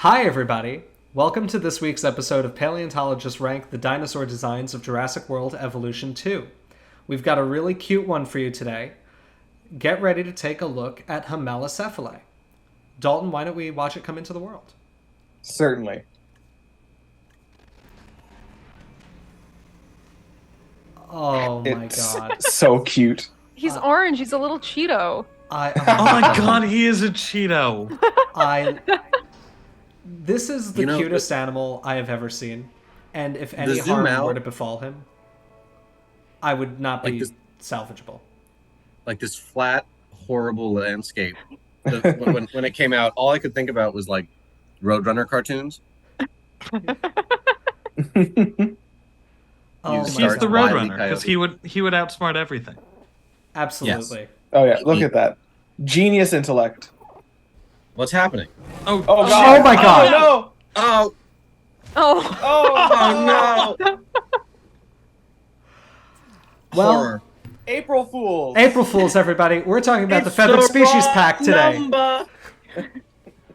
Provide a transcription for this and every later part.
Hi, everybody. Welcome to this week's episode of Paleontologists Rank the Dinosaur Designs of Jurassic World Evolution 2. We've got a really cute one for you today. Get ready to take a look at Hemalocephalae. Dalton, why don't we watch it come into the world? Certainly. Oh my god. So cute. He's orange. He's a little Cheeto. Oh my god, he is a Cheeto. This is the cutest animal I have ever seen. And if any harm were to befall him, I would not be salvageable. Like this flat, horrible landscape. When it came out, all I could think about was like Roadrunner cartoons. He's the Roadrunner because he would outsmart everything. Absolutely. Yes. Oh yeah, look at that. Genius intellect. What's happening? Oh god. Oh my god. Oh Oh, Oh. oh no! Well, Horror. April Fools. April Fools, everybody. We're talking about the It's Feathered the Species wrong Pack today. number.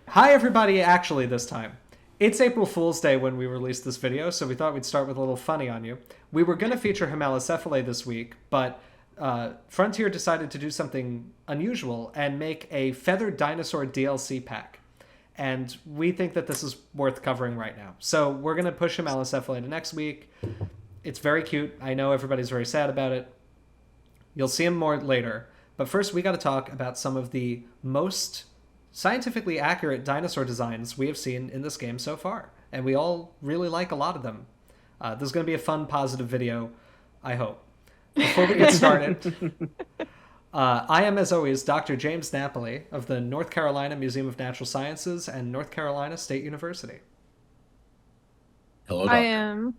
Hi, everybody, actually, this time. It's April Fool's Day when we released this video, so we thought we'd start with a little funny on you. We were going to feature Hemalocephalae this week, but Frontier decided to do something unusual and make a Feathered Dinosaur DLC pack. And we think that this is worth covering right now. So we're going to push Hemalocephalae to next week. It's very cute. I know everybody's very sad about it. You'll see him more later. But first, we got to talk about some of the most scientifically accurate dinosaur designs we have seen in this game so far. And we all really like a lot of them. This is going to be a fun, positive video, I hope. Before we get started, I am, as always, Dr. James Napoli of the North Carolina Museum of Natural Sciences and North Carolina State University. Hello, doctor. I am,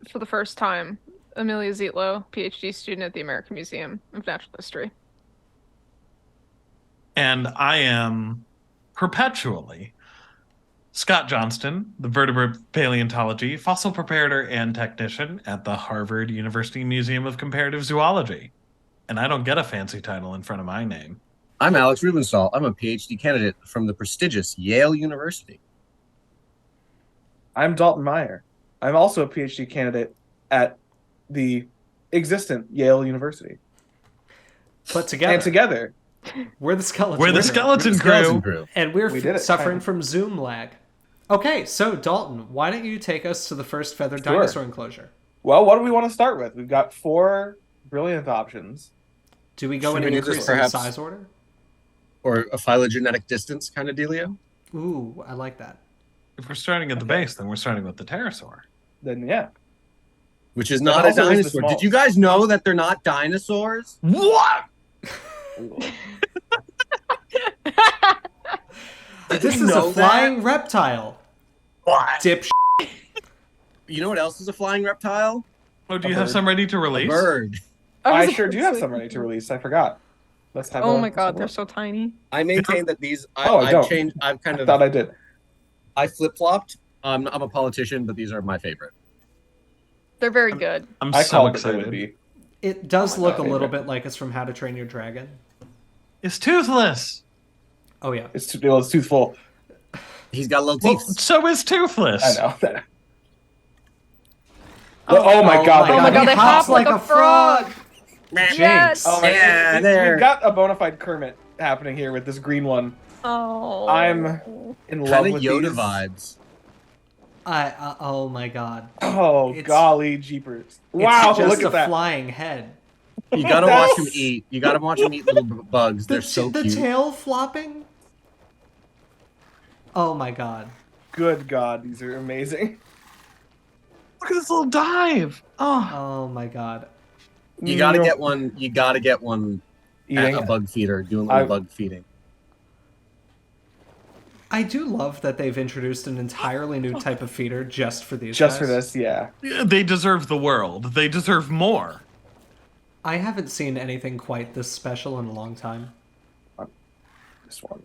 for the first time, Amelia Zietlow, PhD student at the American Museum of Natural History. And I am perpetually Scott Johnston, the vertebrate paleontology, fossil preparator, and technician at the Harvard University Museum of Comparative Zoology. And I don't get a fancy title in front of my name. I'm Alex Rubenstahl. I'm a PhD candidate from the prestigious Yale University. I'm Dalton Meyer. I'm also a PhD candidate at the existent Yale University. But together, And together, we're the skeleton. We're the skeleton crew. And we're We did it. suffering from Zoom lag. Okay, so Dalton, why don't you take us to the first feathered Sure. dinosaur enclosure? well, what do we want to start with? We've got 4 brilliant options. Do we go Should in an we do this increase in perhaps- size order? Or a phylogenetic distance kind of dealio. Ooh, I like that. If we're starting at the base, then we're starting with the pterosaur. Then yeah. Which is That not a also is the dinosaur. Did smallest. you guys know that they're not dinosaurs? What? This you is a know flying reptile. What? Dip. You know what else is a flying reptile? Oh, do A you have bird. some ready to A release? bird. I sure do have some ready to release. I forgot. Let's have Oh a- my god, some they're more. so tiny. I maintain that these. Oh, I don't. I've kind I of. thought I did. I flip flopped. I'm a politician, but these are my favorite. They're very good. I'm I so called it excited. would be. It does Oh my look God, a little favorite. bit like it's from How to Train Your Dragon. It's toothless. Oh, yeah. It's toothful. He's got little Well, teeth. so is toothless. I know. Oh my god. Oh my God, he they hops hop like a frog. Jinx. Yes. Oh my Yeah, God. there. We've got a bona fide Kermit happening here with this green one. Oh. I'm in love Kind of with Yoda these. vibes. Oh, my God. Oh, It's- golly jeepers. It's Wow, just look a at that. flying head. You gotta watch him eat. You gotta watch him eat little bugs. They're so the cute. tail flopping? Oh, my God. Good God, these are amazing. Look at this little dive. Oh, Oh, my God. You gotta get one. You gotta get one at Eating. a bug feeder, doing little I've- bug feeding. I do love that they've introduced an entirely new type of feeder just for these Just guys. for this, yeah. they deserve the world. They deserve more. I haven't seen anything quite this special in a long time. This one.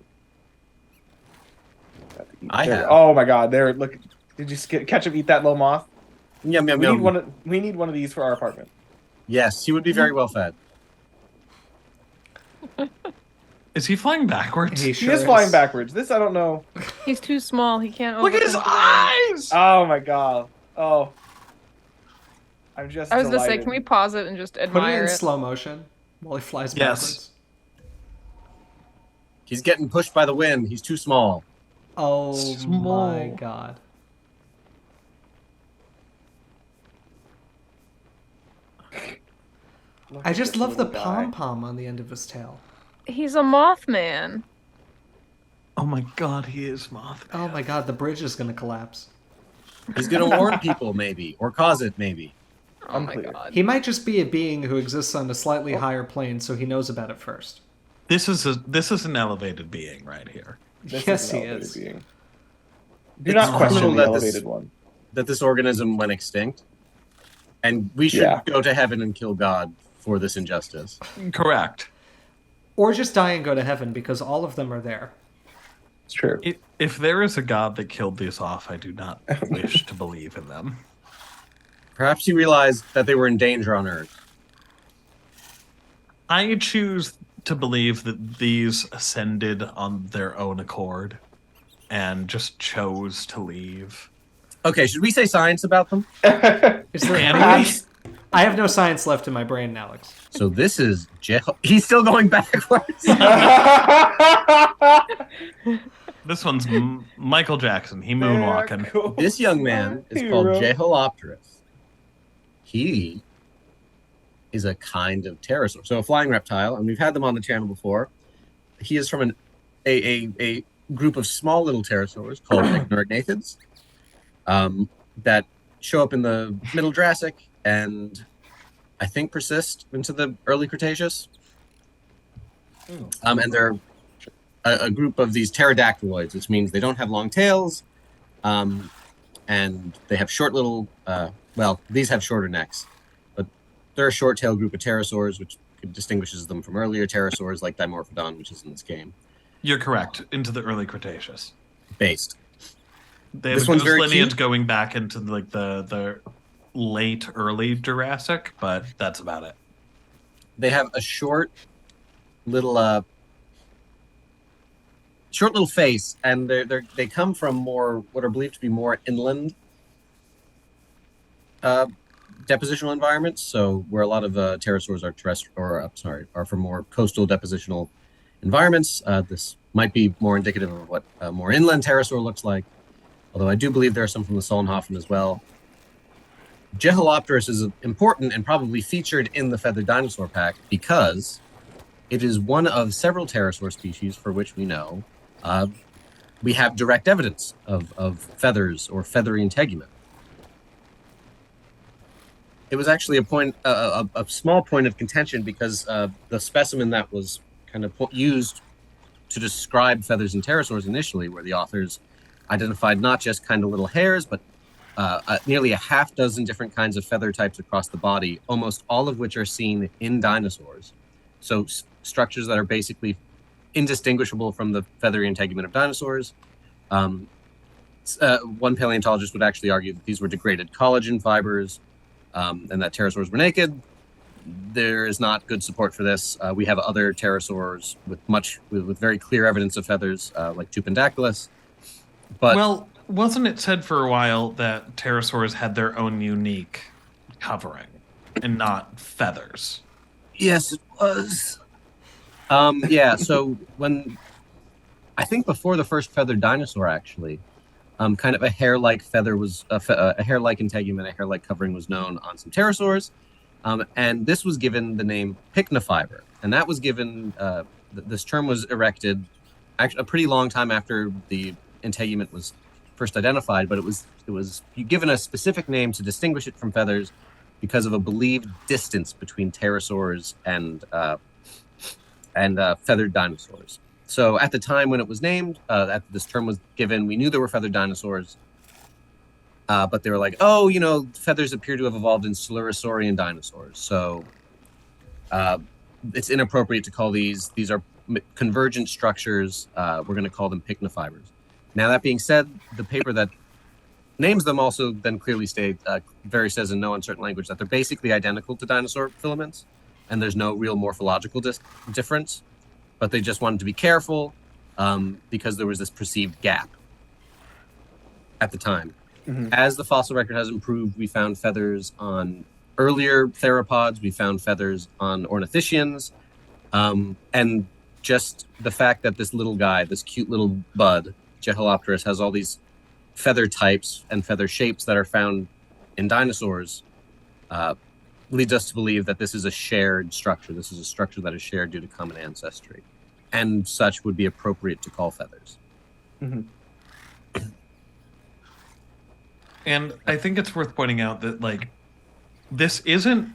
I There- have. Oh my God, there. Look, did you catch him eat that little moth? Yum yum We need yum. one. We need one of these for our apartment. Yes, he would be very well fed. Is he flying backwards? He He sure is flying backwards. This I don't know. He's too small. He can't. Look at his overcome the wind. eyes! Oh my god. Oh. I'm just I was gonna say, delighted. can we pause it and just Put it admire in it? slow motion while he flies Yes. backwards. He's getting pushed by the wind. He's too small. Oh my Small. god. Look I at just this love the little guy. pom-pom on the end of his tail. He's a Mothman. Oh my god, he is Mothman. Oh my god, the bridge is gonna collapse. He's gonna warn people, maybe, or cause it, maybe. Oh Unclear. my god. He might just be a being who exists on a slightly higher plane, so he knows about it first. This is an elevated being right here. This Yes, an he elevated is. being. Do It's not question criminal the that this- elevated one. That this organism went extinct, and we should Yeah. go to heaven and kill God for this injustice. Correct. Or just die and go to heaven, because all of them are there. It's true. If there is a god that killed these off, I do not wish to believe in them. Perhaps he realized that they were in danger on Earth. I choose to believe that these ascended on their own accord and just chose to leave. Okay, should we say science about them? Is there Can Perhaps- I have no science left in my brain, Alex. So this is He's still going backwards. This one's Michael Jackson. He moonwalking. Cool. This young man is called Jeholopterus. He is a kind of pterosaur, so a flying reptile, and we've had them on the channel before. He is from a group of small little pterosaurs called ignorognaathids that show up in the Middle Jurassic and I think persist into the early Cretaceous. And they're a group of these pterodactyloids, which means they don't have long tails, and they have short little. Well, these have shorter necks, but they're a short-tailed group of pterosaurs, which distinguishes them from earlier pterosaurs like Dimorphodon, which is in this game. You're correct. Into the early Cretaceous. Based. They have This a one's goose very lineage cute. going back into like the late early Jurassic, but that's about it. They have a short little face, and they come from more what are believed to be more inland depositional environments. So where a lot of pterosaurs are are from more coastal depositional environments. This might be more indicative of what a more inland pterosaur looks like. Although I do believe there are some from the Solnhofen as well. Jeholopterus is important and probably featured in the Feathered Dinosaur Pack because it is one of several pterosaur species for which we know we have direct evidence of feathers or feathery integument. It was actually a small point of contention because the specimen that was kind of used to describe feathers in pterosaurs initially, where the authors identified not just kind of little hairs, but nearly a half dozen different kinds of feather types across the body, almost all of which are seen in dinosaurs. So structures that are basically indistinguishable from the feathery integument of dinosaurs. One paleontologist would actually argue that these were degraded collagen fibers and that pterosaurs were naked. There is not good support for this. We have other pterosaurs with very clear evidence of feathers, like Tupendactylus. But Well, wasn't it said for a while that pterosaurs had their own unique covering and not feathers? yes, it was. So when I think before the first feathered dinosaur, actually, kind of a hair-like feather was a hair-like integument, a hair-like covering was known on some pterosaurs, and this was given the name pycnofiber, and that was given. This term was erected actually a pretty long time after the integument was first identified, but it was given a specific name to distinguish it from feathers because of a believed distance between pterosaurs and feathered dinosaurs. So at the time when it was named, this term was given, we knew there were feathered dinosaurs, but they were like, feathers appear to have evolved in Silurisaurian dinosaurs. So it's inappropriate to call these are convergent structures. We're going to call them pycnofibers. Now, that being said, the paper that names them also then clearly says in no uncertain language that they're basically identical to dinosaur filaments, and there's no real morphological difference. but they just wanted to be careful because there was this perceived gap at the time. As the fossil record has improved, we found feathers on earlier theropods, we found feathers on ornithischians, and just the fact that this little guy, this cute little bud, Jeholopterus, has all these feather types and feather shapes that are found in dinosaurs leads us to believe that this is a shared structure. This is a structure that is shared due to common ancestry, and such would be appropriate to call feathers. And I think it's worth pointing out that, like, this isn't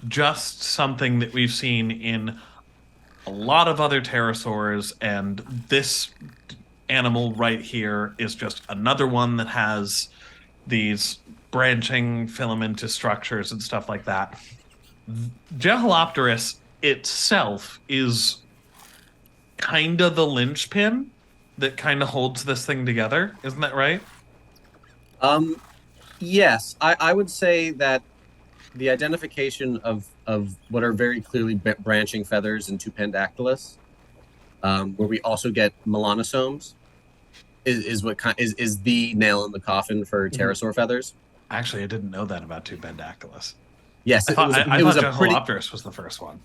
just something that we've seen in a lot of other pterosaurs, and this animal right here is just another one that has these branching filamentous structures and stuff like that. Jeholopterus itself is kind of the linchpin that kind of holds this thing together. Isn't that right? Yes, I would say that the identification of what are very clearly branching feathers in Tupandactylus, where we also get melanosomes, is what is the nail in the coffin for pterosaur feathers. Actually, I didn't know that about Tupandactylus. Yes, I thought Jeholopterus pretty... was the first one.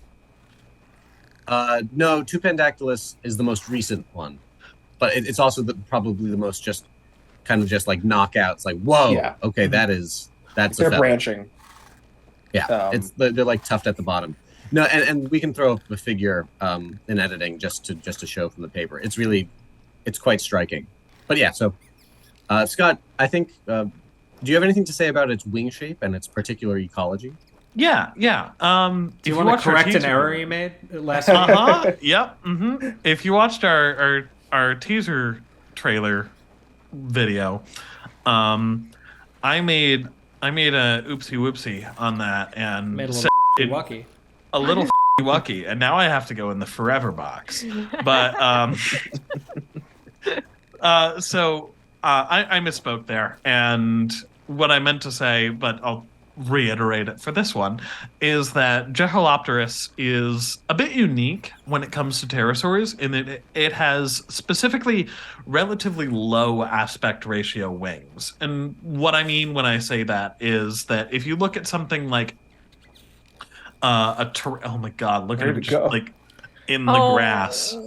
No, Tupandactylus is the most recent one, but it's also probably the most just like knockout. It's like, whoa, okay, that's they're a feather. branching. Yeah, they're like tufted at the bottom. No, and we can throw up a figure in editing just to show from the paper. It's quite striking. But yeah, so Scott, I think, do you have anything to say about its wing shape and its particular ecology? Yeah. Do you want to correct an error you made last week? Yep. If you watched our teaser trailer video, I made a oopsie whoopsie on that and made a said little wucky. A little wucky, and now I have to go in the forever box. But so I misspoke there, and what I meant to say, but I'll reiterate it for this one, is that Jeholopterus is a bit unique when it comes to pterosaurs in that it has specifically relatively low aspect ratio wings. And what I mean when I say that is that if you look at something like oh my god, look at it just like in the grass.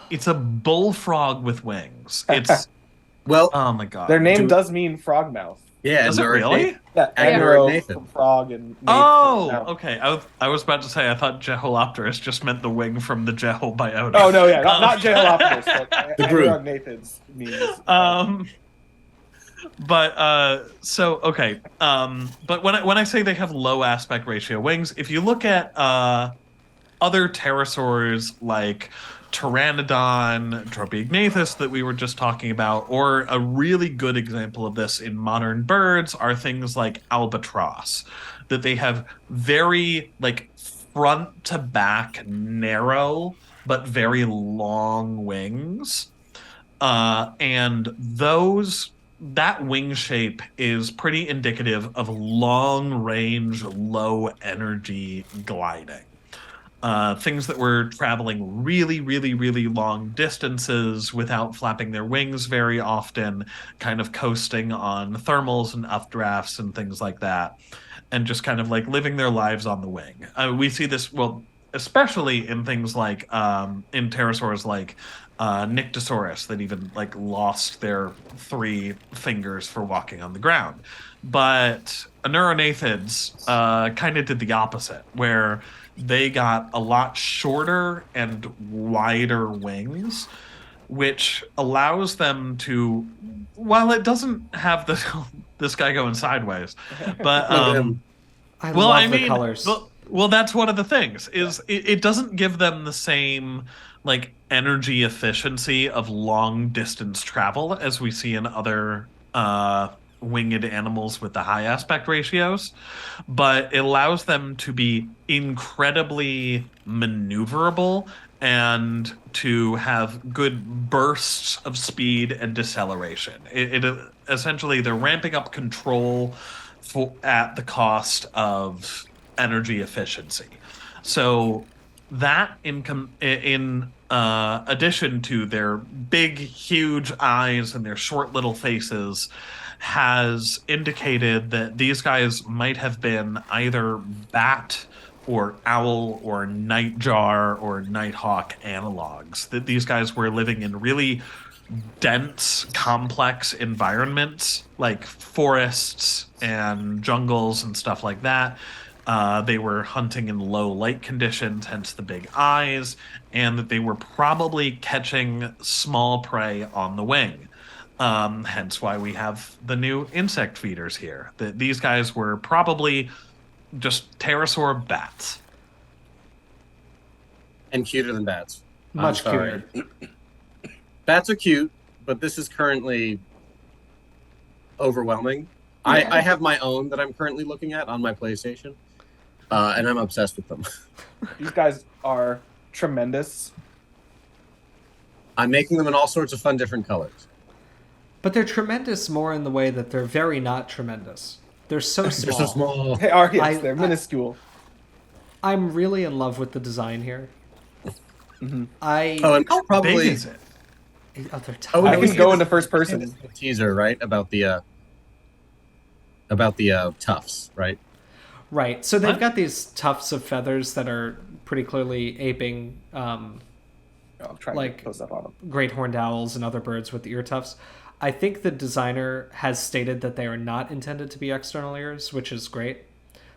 It's a bullfrog with wings. It's well, oh my god. Their name does mean frog mouth. Yeah, is it really? Yeah, Agneuro from frog and okay. I was about to say I thought Jeholopterus just meant the wing from the jehol biota. Oh no, yeah, not Jeholopterus, but the group Nathan's means. But so okay. But when I say they have low aspect ratio wings, if you look at other pterosaurs like Pteranodon, Drobiognathus that we were just talking about, or a really good example of this in modern birds are things like albatross, that they have very like front to back narrow but very long wings, and that wing shape is pretty indicative of long range, low energy gliding. Things that were traveling really, really, really long distances without flapping their wings very often, kind of coasting on thermals and updrafts and things like that, and just kind of like living their lives on the wing. We see this, well, especially in things like in pterosaurs like Nyctosaurus that even like lost their 3 fingers for walking on the ground. But neuronathids kind of did the opposite, where they got a lot shorter and wider wings, which allows them to, while it doesn't have this guy going sideways, but I love the colors. Well, that's one of the things is it doesn't give them the same like energy efficiency of long distance travel as we see in other winged animals with the high aspect ratios, but it allows them to be incredibly maneuverable and to have good bursts of speed and deceleration. It essentially, they're ramping up control at the cost of energy efficiency. So that in addition to their big, huge eyes and their short little faces, has indicated that these guys might have been either bat or owl or nightjar or nighthawk analogs. That these guys were living in really dense, complex environments like forests and jungles and stuff like that. They were hunting in low light conditions, hence the big eyes, and that they were probably catching small prey on the wing. Hence why we have the new insect feeders here. That these guys were probably just pterosaur bats. And cuter than bats. Much cuter. Bats are cute, but this is currently overwhelming. Yeah. I have my own that I'm currently looking at on my PlayStation, and I'm obsessed with them. These guys are tremendous. I'm making them in all sorts of fun different colors. But they're tremendous more in the way that they're very not tremendous. They're so small. They're so small. They are, yes, they're minuscule. I'm really in love with the design here. Mhm. And How probably big is it? Oh, they're Oh, tiny. I can go into first person. teaser, right? About the tufts, right? Right. So they've What? got these tufts of feathers that are pretty clearly aping I'll try Like- to post up on them. great horned owls and other birds with the ear tufts. I think the designer has stated that they are not intended to be external ears, which is great.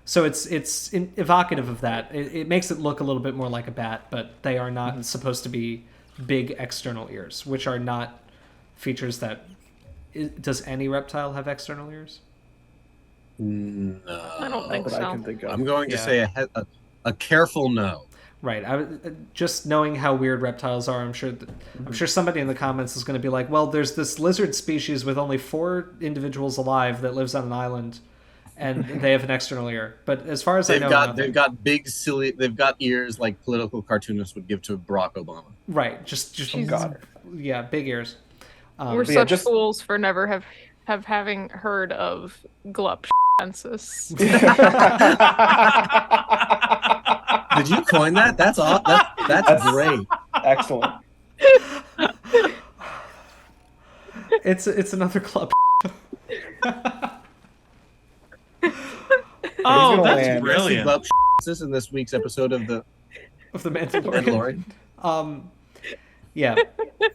So it's evocative of that. It makes it look a little bit more like a bat, but they are not supposed to be big external ears, which are not features that... Does any reptile have external ears? No. I don't think That I so. can think of. I'm going to Yeah. say a careful no. Right. Just knowing how weird reptiles are, I'm sure somebody in the comments is going to be like, well, there's this lizard species with only 4 individuals alive that lives on an island, and they have an external ear. But as far as I know, They've got big silly. They've got ears like political cartoonists would give to Barack Obama. right, just Oh, God. yeah, big ears. We're But yeah, such just- fools for never having heard of glupsensis. Did you coin that? That's all. That's great. Excellent. It's another club. Oh, gonna that's land. brilliant. This in this week's episode of the Of the Mandalorian. Mandalorian. Yeah,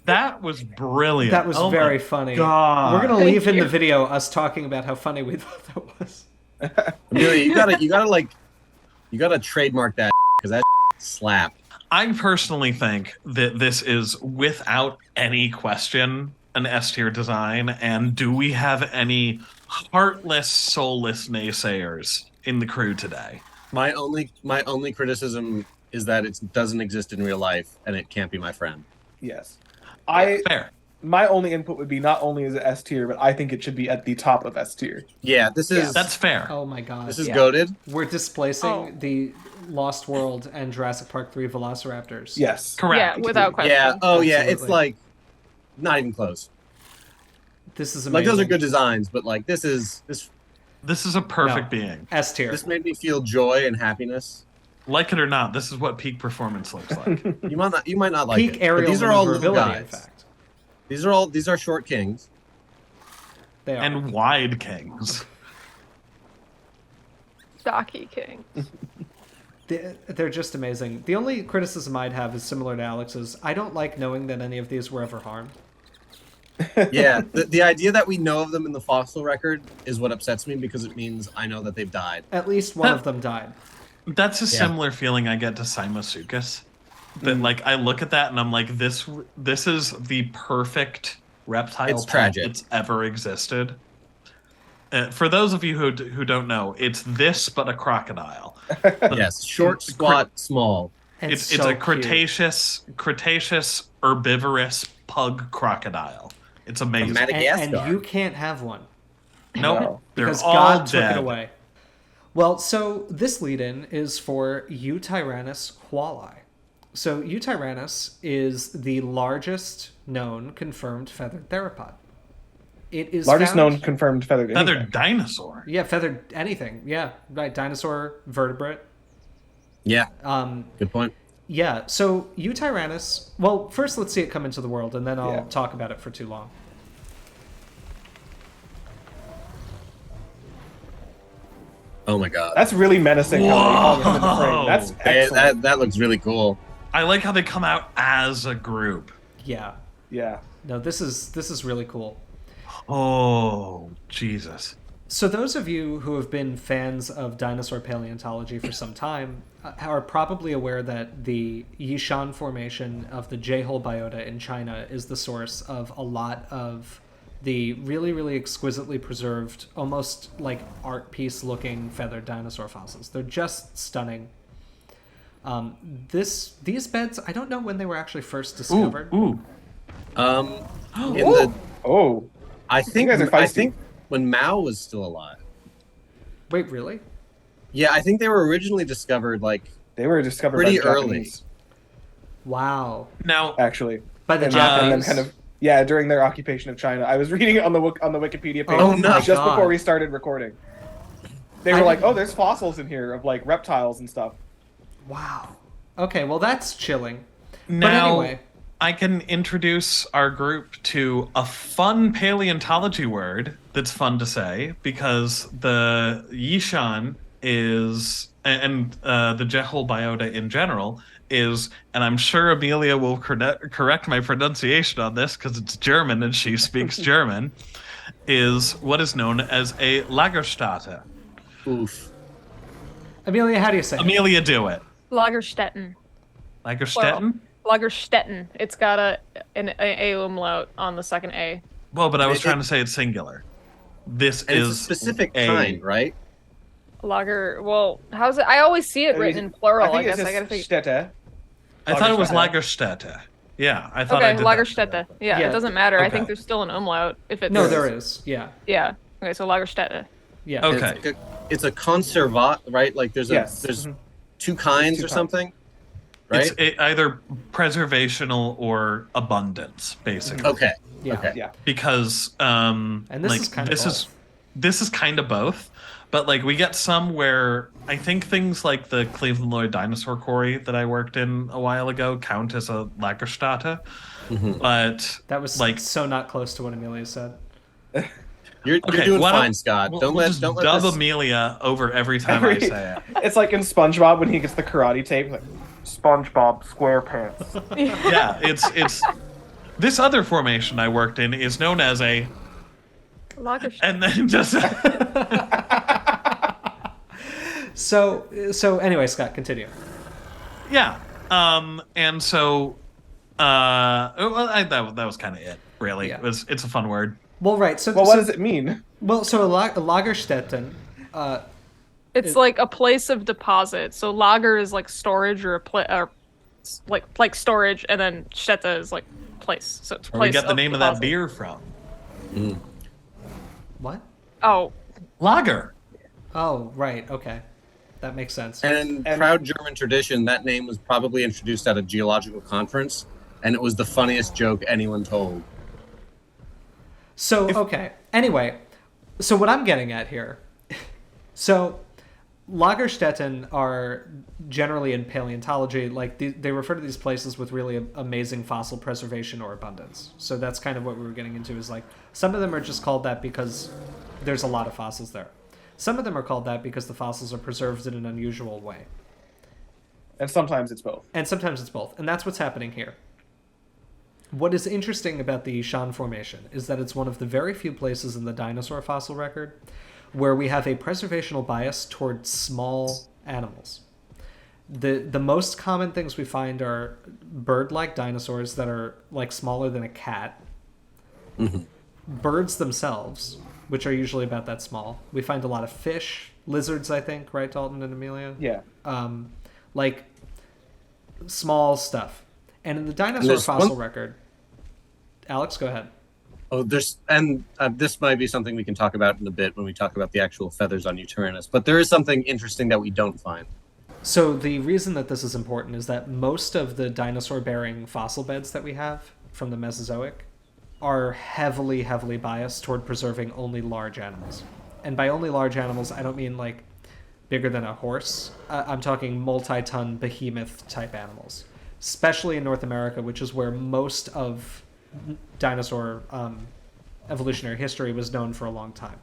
That was brilliant. that was Oh my very funny. God. We're gonna Thank leave in you. the video us talking about how funny we thought that was. Amelia, you gotta trademark that because that slap. I personally think that this is, without any question, an S tier design. And do we have any heartless, soulless naysayers in the crew today? My only criticism is that it doesn't exist in real life and it can't be my friend. Yes. Fair. My only input would be not only is it S tier, but I think it should be at the top of S tier. Yeah, this is That's fair. Oh my god. this is yeah. goated. We're displacing Oh. the Lost World and Jurassic Park 3 Velociraptors. Yes. Correct. Yeah, without question. Yeah. Oh yeah, it's Absolutely. like not even close. This is Like amazing. those are good designs, but like this This is a perfect No. being. S tier. this made me feel joy and happiness. Like it or not, this is what peak performance looks like. You might not like Peak it. aerial But these are all little maneuverability, in guys. fact. These are short kings. They are. And wide kings. Stocky King. They're just amazing. The only criticism I'd have is similar to Alex's. I don't like knowing that any of these were ever harmed. Yeah, the idea that we know of them in the fossil record is what upsets me because it means I know that they've died. At least one of them died. That's a Yeah. similar feeling I get to Sinosauropteryx. That like I look at that and I'm like, this is the perfect reptile It's pet tragic. that's ever existed. For those of you who don't know, it's this but a crocodile. Yes, short, Cre- squat, small. And It's so a cute. Cretaceous herbivorous pug crocodile. It's amazing. Madagascar. And you can't have one. Nope, No. they're Because all God dead. took it away. Well, so this lead-in is for Yutyrannus quali. So Yutyrannus is the largest known confirmed feathered theropod. It is Largest found- known confirmed feathered Feathered anything. dinosaur. Yeah, feathered anything. Yeah, right. Dinosaur, vertebrate. Yeah, Um, good point. Yeah, so Yutyrannus, well, first let's see it come into the world, and then I'll talk about it for too long. Oh my god. That's really menacing how they all come into frame. That's excellent. That looks really cool. I like how they come out as a group. Yeah. Yeah. No, this is really cool. Oh, Jesus. So those of you who have been fans of dinosaur paleontology for some time are probably aware that the Yixian formation of the jehol biota in China is the source of a lot of the really, really exquisitely preserved, almost like art piece looking feathered dinosaur fossils. They're just stunning. These beds, I don't know when they were actually first discovered. Ooh. I think You guys are feisty. I think when Mao was still alive. Wait, really? Yeah, I think they were originally discovered like They were discovered pretty by the early. Japanese, Wow. Now, actually. By the And Japanese. then kind of during their occupation of China. I was reading it on the Wikipedia page Oh my just God. before we started recording. They were like, "Oh, there's fossils in here of like reptiles and stuff." Wow. Okay, well that's chilling. now anyway. I can introduce our group to a fun paleontology word that's fun to say, because the Yixian is, and the jehol biota in general is, and I'm sure Amelia will correct my pronunciation on this because it's German and she speaks German, is what is known as a Lagerstätte. oof. Amelia, how do you say it? Amelia, do it. Lagerstätten. Lagerstätten? Lagerstätten. It's got an A umlaut on the second A. Well, but I was It- trying to say it's singular. This And is it's a specific a- kind, right? Lager. Well, how's it? I always see it written in plural. I think guess it's I gotta just think. Städte. I thought it was Lagerstätte. Lagerstätte. Yeah, I thought I Okay, did Lagerstätte. that. Yeah, Yeah, it doesn't matter. I okay. think there's still an umlaut if it's. No, there is. Yeah. Yeah. Okay, so Lagerstätte. Yeah. Okay. It's, like it's a conservat, right? Like there's Yes. there's Mhm. two kinds Two or kinds. something, right? It's either preservational or abundance, basically. Okay. Yeah. Okay. Yeah. Because And this like, is kind of this is both. this is kind of both, but like we get some where I think things like the Cleveland Lloyd dinosaur quarry that I worked in a while ago count as a Lagerstätte, Mhm. but That was like so not close to what Amelia said. You're okay, doing why don't- fine, Scott. we'll Don't let just don't let dub this. Amelia over every time I say it. It's like in SpongeBob when he gets the karate tape. Like, SpongeBob SquarePants. Yeah, it's this other formation I worked in is known as a, Lagerstätte. and then just So anyway, Scott, continue. yeah, and so that was kind of it, really. Yeah. It's a fun word. Well, right. So Well, what does it mean? Well, so a Lagerstätten. It's like a place of deposit. So lager is like storage or like storage, and then Stätte is like place. So it's Where we place get the name of that deposit. beer from. What? Oh, Lager. Oh, right. Okay, that makes sense. And in proud German tradition, that name was probably introduced at a geological conference, and it was the funniest joke anyone told. So, okay. Anyway, so what I'm getting at here, so Lagerstätten are generally in paleontology, like they refer to these places with really amazing fossil preservation or abundance. So that's kind of what we were getting into, is like some of them are just called that because there's a lot of fossils there. Some of them are called that because the fossils are preserved in an unusual way. And sometimes it's both. And sometimes it's both. And that's what's happening here. What is interesting about the Yixian Formation is that it's one of the very few places in the dinosaur fossil record where we have a preservational bias toward small animals. The most common things we find are bird-like dinosaurs that are like smaller than a cat, birds themselves, which are usually about that small. We find a lot of fish, lizards, I think, right, Dalton and Amelia? Yeah. Like small stuff. And in the dinosaur there's fossil one- record, Alex, go ahead. Oh, this might be something we can talk about in a bit when we talk about the actual feathers on Yutyrannus. But there is something interesting that we don't find. So the reason that this is important is that most of the dinosaur-bearing fossil beds that we have from the Mesozoic are heavily, heavily biased toward preserving only large animals. And by only large animals, I don't mean like bigger than a horse. I'm talking multi-ton behemoth type animals, especially in North America, which is where most of dinosaur evolutionary history was known for a long time.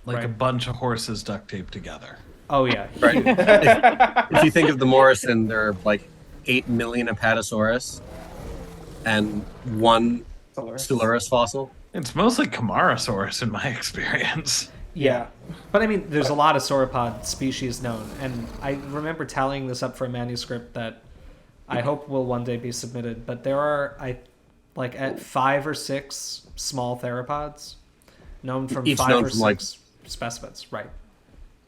Like Right. a bunch of horses duct taped together. Oh yeah, Right. If you think of the Morrison, there are like 8 million Apatosaurus and one Silurus fossil. It's mostly Camarasaurus in my experience. Yeah. But I mean, there's a lot of sauropod species known, and I remember tallying this up for a manuscript that I hope will one day be submitted, but there are, at 5 or 6 small theropods known from Each 5 known or from, 6 specimens. Right.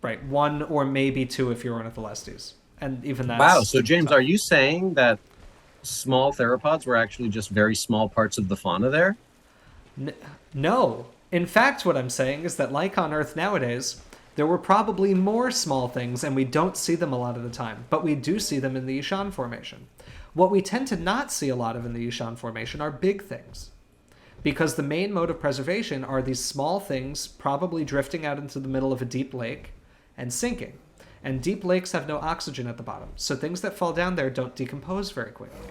Right. 1 or maybe 2 if you're ornitholestes. And even that's... Wow. So, James, are you saying that small theropods were actually just very small parts of the fauna there? No. In fact, what I'm saying is that, like on Earth nowadays, there were probably more small things, and we don't see them a lot of the time, but we do see them in the Yixian Formation. What we tend to not see a lot of in the Yixian Formation are big things, because the main mode of preservation are these small things probably drifting out into the middle of a deep lake and sinking. And deep lakes have no oxygen at the bottom, so things that fall down there don't decompose very quickly.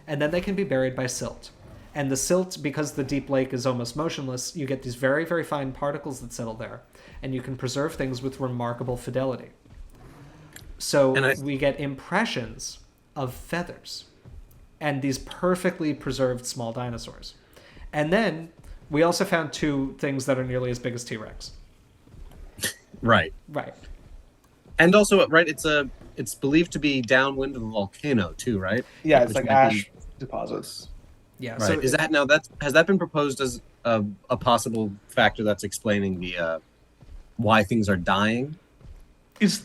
And then they can be buried by silt. And the silt, because the deep lake is almost motionless, you get these very, very fine particles that settle there. And you can preserve things with remarkable fidelity. So we get impressions of feathers and these perfectly preserved small dinosaurs. And then we also found 2 things that are nearly as big as T-Rex. Right. Right. And also, right, it's believed to be downwind of a volcano too, right? Yeah, it's Which like might be- ash deposits. Yeah. Right. So Is that now? Has that been proposed as a possible factor that's explaining the why things are dying? Is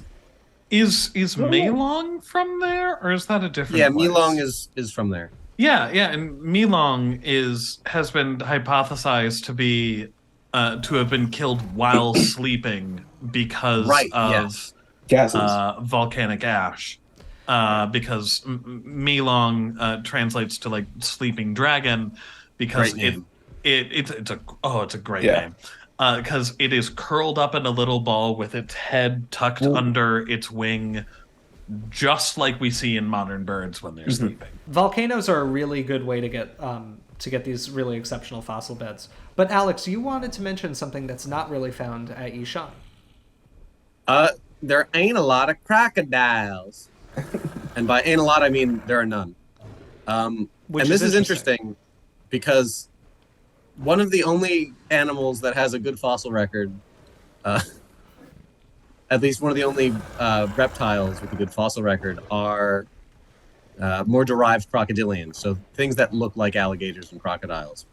Melong from there, or is that a different? Yeah, place? Melong is from there. Yeah, and Melong has been hypothesized to be to have been killed while sleeping because of gases, volcanic ash. Because Melong translates to like sleeping dragon, because it's a great name. Because it is curled up in a little ball with its head tucked under its wing, just like we see in modern birds when they're sleeping. Volcanoes are a really good way to get these really exceptional fossil beds. But Alex, you wanted to mention something that's not really found at Yixian. There ain't a lot of crocodiles. And by ain't a lot, I mean there are none. And this is interesting because one of the only animals that has a good fossil record, at least one of the only reptiles with a good fossil record, are more derived crocodilians, so things that look like alligators and crocodiles.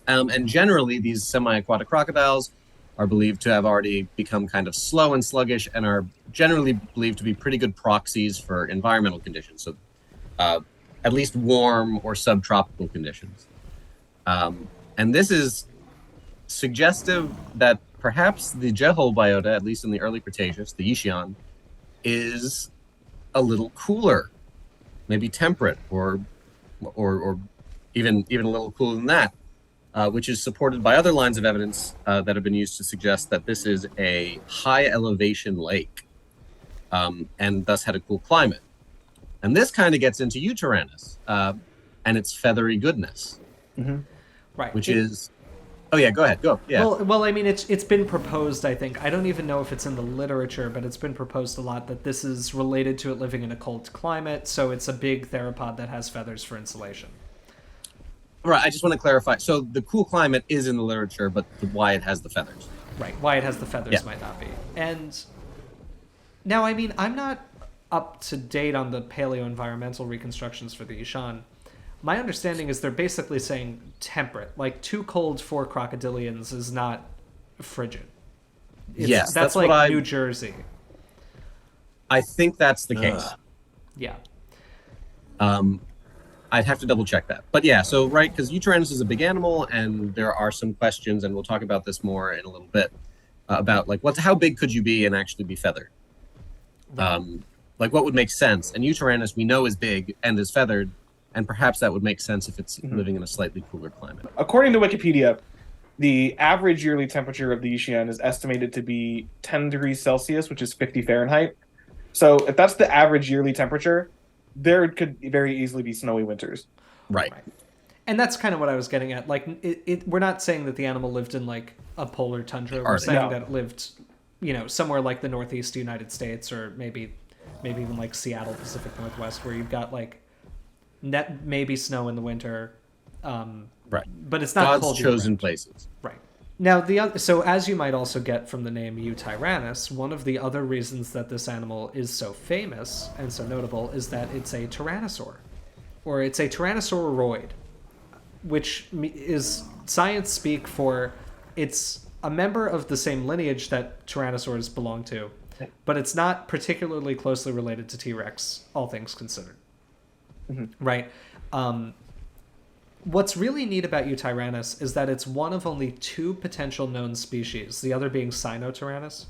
And generally, these semi-aquatic crocodiles are believed to have already become kind of slow and sluggish and are generally believed to be pretty good proxies for environmental conditions, so at least warm or subtropical conditions. And this is suggestive that perhaps the jehol biota, at least in the early Cretaceous, the Yixian, is a little cooler, maybe temperate, or even a little cooler than that. Which is supported by other lines of evidence that have been used to suggest that this is a high elevation lake and thus had a cool climate. And this kind of gets into Yutyrannus and its feathery goodness. Mm-hmm. Right. Which is... Oh, yeah, go ahead. Go. Yeah. Well, I mean, it's been proposed, I think. I don't even know if it's in the literature, but it's been proposed a lot that this is related to it living in a cold climate, so it's a big theropod that has feathers for insulation. Right, I just want to clarify. So the cool climate is in the literature, but why it has the feathers. Right, why it has the feathers might not be. And now, I mean, I'm not up to date on the paleo-environmental reconstructions for the Yixian. My understanding is they're basically saying temperate. Like, too cold for crocodilians is not frigid. That's like New Jersey. I think that's the case. Yeah. I'd have to double check that. But yeah, so right, because Yutyrannus is a big animal, and there are some questions, and we'll talk about this more in a little bit, about like how big could you be and actually be feathered? Like what would make sense? And Yutyrannus we know is big and is feathered, and perhaps that would make sense if it's living in a slightly cooler climate. According to Wikipedia, the average yearly temperature of the yixian is estimated to be 10 degrees Celsius, which is 50 Fahrenheit. So if that's the average yearly temperature, there could very easily be snowy winters. Right. And that's kind of what I was getting at. Like, we're not saying that the animal lived in like a polar tundra. We're saying that it lived, somewhere like the Northeast United States, or maybe even like Seattle, Pacific Northwest, where you've got like maybe snow in the winter. Right. But it's not God's cold chosen places. Right. Now, so as you might also get from the name Yutyrannus, one of the other reasons that this animal is so famous and so notable is that it's a tyrannosaur, or it's a tyrannosauroid, which is science speak for it's a member of the same lineage that tyrannosaurs belong to, but it's not particularly closely related to T-Rex, all things considered. Mm-hmm. Right? What's really neat about Yutyrannus is that it's one of only 2 potential known species, the other being Sinosauropteryx,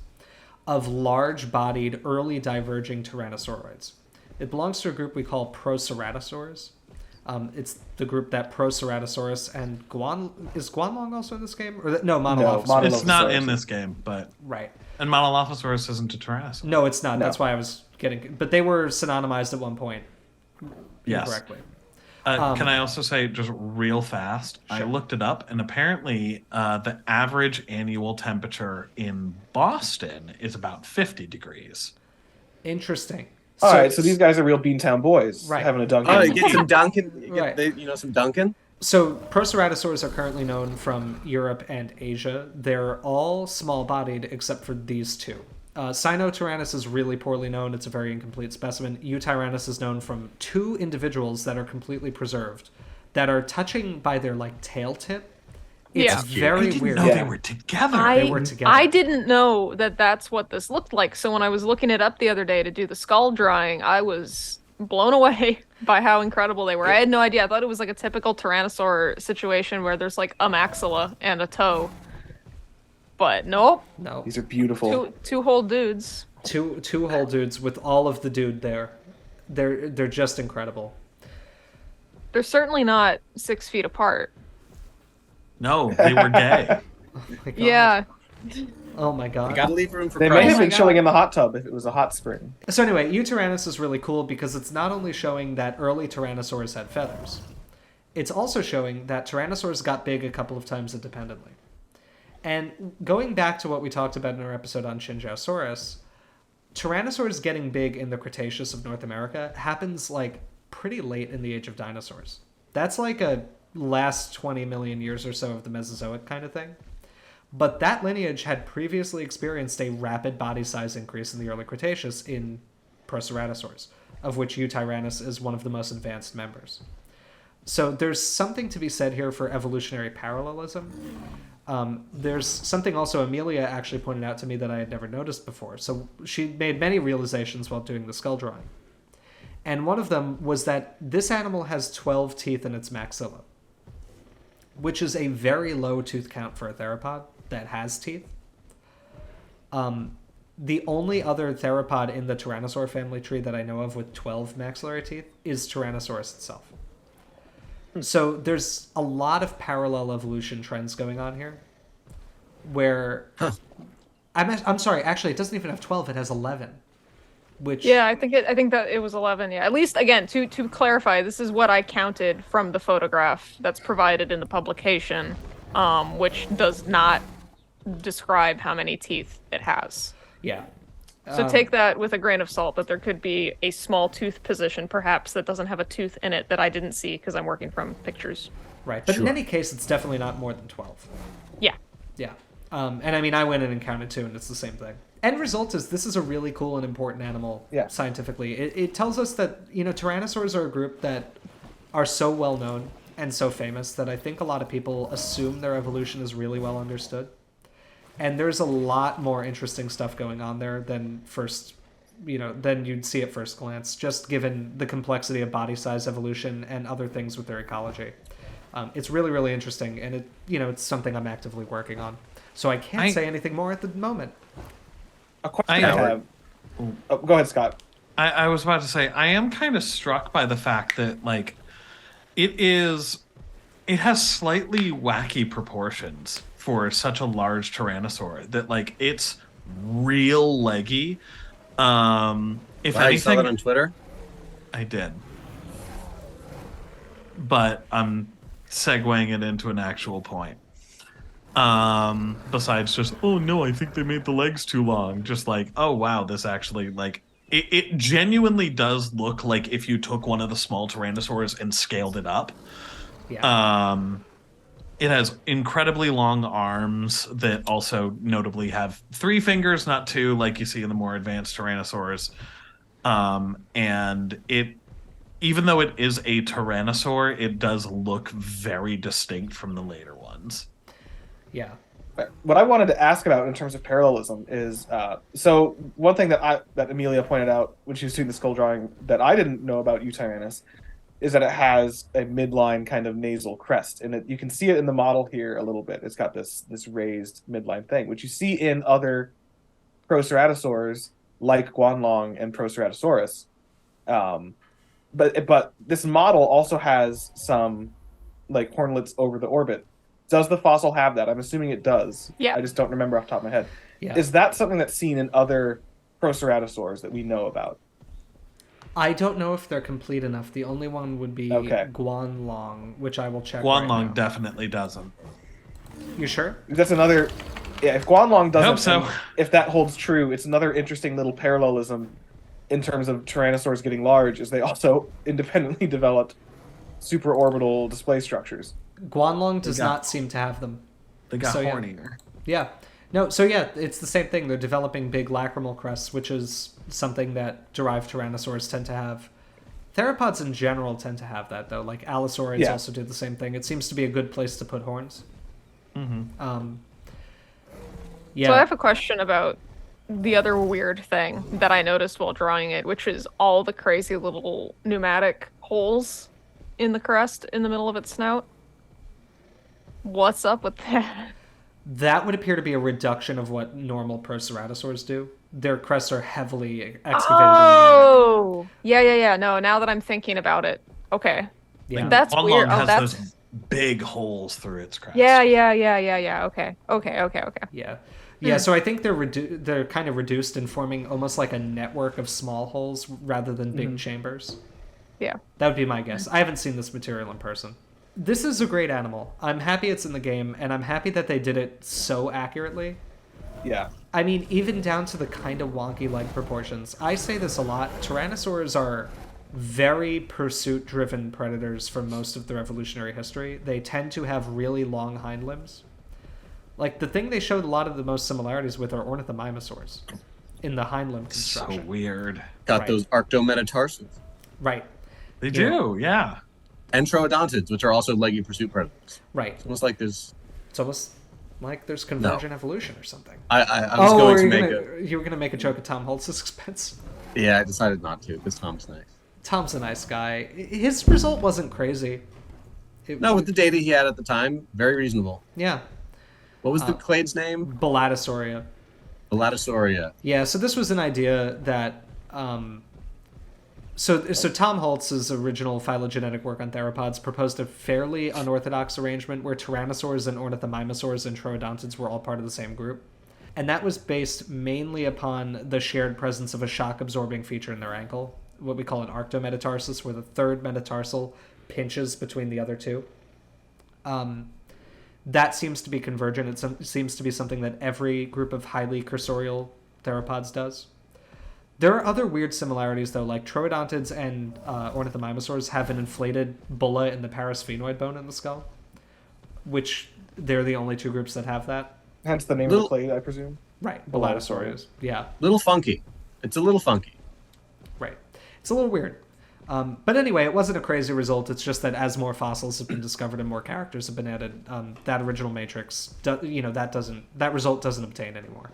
of large-bodied, early diverging tyrannosauroids. It belongs to a group we call Proceratosaurs. It's the group that Proceratosaurus and is Guanlong also in this game? No, Monolophosaurus. No, it's not in this game, but right. And Monolophosaurus isn't a tyrannosaur. No, it's not. No. That's why I was getting. But they were synonymized at one point. Yes. Correctly. Can I also say, just real fast, sure. I looked it up, and apparently the average annual temperature in Boston is about 50 degrees. Interesting. All right, so these guys are real Beantown boys, right. having a Dunkin'. Oh, you get some Dunkin'? Right. Some Dunkin'? So Proceratosaurs are currently known from Europe and Asia. They're all small-bodied except for these 2. Sinotyrannus is really poorly known. It's a very incomplete specimen. Yutyrannus is known from 2 individuals that are completely preserved, that are touching by their tail tip. It's very weird. Know they were together. They were together. I didn't know that that's what this looked like. So when I was looking it up the other day to do the skull drawing, I was blown away by how incredible they were. I had no idea. I thought it was like a typical tyrannosaur situation where there's like a maxilla and a toe. But nope. No. These are beautiful. Two whole dudes. Two whole dudes with all of the dude there. They're just incredible. They're certainly not 6 feet apart. No, they were gay. Oh my God. Yeah. Oh my God. You gotta leave room for They may have been chilling in the hot tub if it was a hot spring. So anyway, Yutyrannus is really cool because it's not only showing that early tyrannosaurs had feathers, it's also showing that tyrannosaurs got big a couple of times independently. And going back to what we talked about in our episode on Shinjausaurus, tyrannosaurs getting big in the Cretaceous of North America happens pretty late in the age of dinosaurs. That's like a last 20 million years or so of the Mesozoic kind of thing. But that lineage had previously experienced a rapid body size increase in the early Cretaceous in Proceratosaurs, of which Yutyrannus is one of the most advanced members. So there's something to be said here for evolutionary parallelism. There's something also Amelia actually pointed out to me that I had never noticed before. So she made many realizations while doing the skull drawing. And one of them was that this animal has 12 teeth in its maxilla, which is a very low tooth count for a theropod that has teeth. The only other theropod in the Tyrannosaur family tree that I know of with 12 maxillary teeth is Tyrannosaurus itself. So there's a lot of parallel evolution trends going on here, where I'm sorry, actually it doesn't even have 12; it has 11. Which I think that it was 11. Yeah, at least again to clarify, this is what I counted from the photograph that's provided in the publication, which does not describe how many teeth it has. Yeah. So take that with a grain of salt, that there could be a small tooth position, perhaps, that doesn't have a tooth in it that I didn't see because I'm working from pictures. Right, but in any case, it's definitely not more than 12. Yeah. Yeah. And I mean, I went in and counted 2, and it's the same thing. End result is this is a really cool and important animal scientifically. It tells us that, tyrannosaurs are a group that are so well known and so famous that I think a lot of people assume their evolution is really well understood. And there's a lot more interesting stuff going on there than than you'd see at first glance, just given the complexity of body size evolution and other things with their ecology. It's really, really interesting, and it's something I'm actively working on. So I can't say anything more at the moment. A question I have. Oh, go ahead, Scott. I was about to say, I am kind of struck by the fact that it has slightly wacky proportions for such a large tyrannosaur that like it's real leggy. If Wow, you saw anything, that on Twitter? I did, but I'm segueing it into an actual point. Besides just, oh no, I think they made the legs too long. Just like, oh wow, this actually like it genuinely does look like if you took one of the small tyrannosaurs and scaled it up. Yeah. It has incredibly long arms that also notably have 3 fingers, not 2, like you see in the more advanced tyrannosaurs. And it, even though it is a tyrannosaur, it does look very distinct from the later ones. Yeah. What I wanted to ask about in terms of parallelism is so one thing that Amelia pointed out when she was doing the skull drawing that I didn't know about Yutyrannus is that it has a midline kind of nasal crest, and you can see it in the model here a little bit. It's got this raised midline thing, which you see in other Proceratosaurs like Guanlong and Proceratosaurus. But this model also has some like hornlets over the orbit. Does the fossil have that? I'm assuming it does. Yeah. I just don't remember off the top of my head. Yeah. Is that something that's seen in other Proceratosaurs that we know about? I don't know if they're complete enough. The only one would be Guanlong, which I will check. Guanlong right now. definitely doesn't. You sure? That's another. Yeah, if Guanlong doesn't, I hope so. If that holds true, it's another interesting little parallelism in terms of tyrannosaurs getting large, is they also independently developed supraorbital display structures. Guanlong does not seem to have them. They got So, yeah. hornier. Yeah. No, so yeah, it's the same thing. They're developing big lacrimal crests, which is something that derived tyrannosaurs tend to have. Theropods in general tend to have that, though. Like allosaurids also did the same thing. It seems to be a good place to put horns. Mm-hmm. Yeah. So I have a question about the other weird thing that I noticed while drawing it, which is all the crazy little pneumatic holes in the crest in the middle of its snout. What's up with that? That would appear to be a reduction of what normal Proceratosaurs do. Their crests are heavily excavated. Oh! Yeah. No, now that I'm thinking about it. Okay. Yeah. That's Guanlong weird. has That's... those big holes through its crest. Yeah. Okay. Yeah, so I think they're kind of reduced in forming almost like a network of small holes rather than big chambers. Yeah. That would be my guess. I haven't seen this material in person. This is a great animal. I'm happy it's in the game, and I'm happy that they did it so accurately. Yeah. I mean, even down to the kind of wonky leg proportions. I say this a lot. Tyrannosaurs are very pursuit-driven predators for most of their evolutionary history. They tend to have really long hind limbs. Like, the thing they showed a lot of the most similarities with are ornithomimosaurs in the hind limb construction. So weird. Got those arctometatarsus. Right. They do, yeah. And troodontids, which are also leggy pursuit predators. Right. It's almost like there's... It's almost like there's convergent evolution or something. I was going to make You were going to make a joke at Tom Holtz's expense? Yeah, I decided not to, because Tom's nice. Tom's a nice guy. His result wasn't crazy. No, with the data he had at the time, very reasonable. Yeah. What was the clade's name? Belatosauria. Belatosauria. Yeah, so this was an idea that... So Tom Holtz's original phylogenetic work on theropods proposed a fairly unorthodox arrangement where tyrannosaurs and ornithomimosaurs and troodontids were all part of the same group. And that was based mainly upon the shared presence of a shock-absorbing feature in their ankle, what we call an arctometatarsus, where the third metatarsal pinches between the other two. That seems to be convergent. It seems to be something that every group of highly cursorial theropods does. There are other weird similarities, though, like troodontids and ornithomimosaurs have an inflated bulla in the parasphenoid bone in the skull, which they're the only two groups that have that. Hence the name of the clade, I presume. Right, Belatosaurus. Yeah. Little funky. It's a little funky. Right. It's a little weird. But anyway, it wasn't a crazy result. It's just that as more fossils have been discovered and more characters have been added, that original matrix, that result doesn't obtain anymore.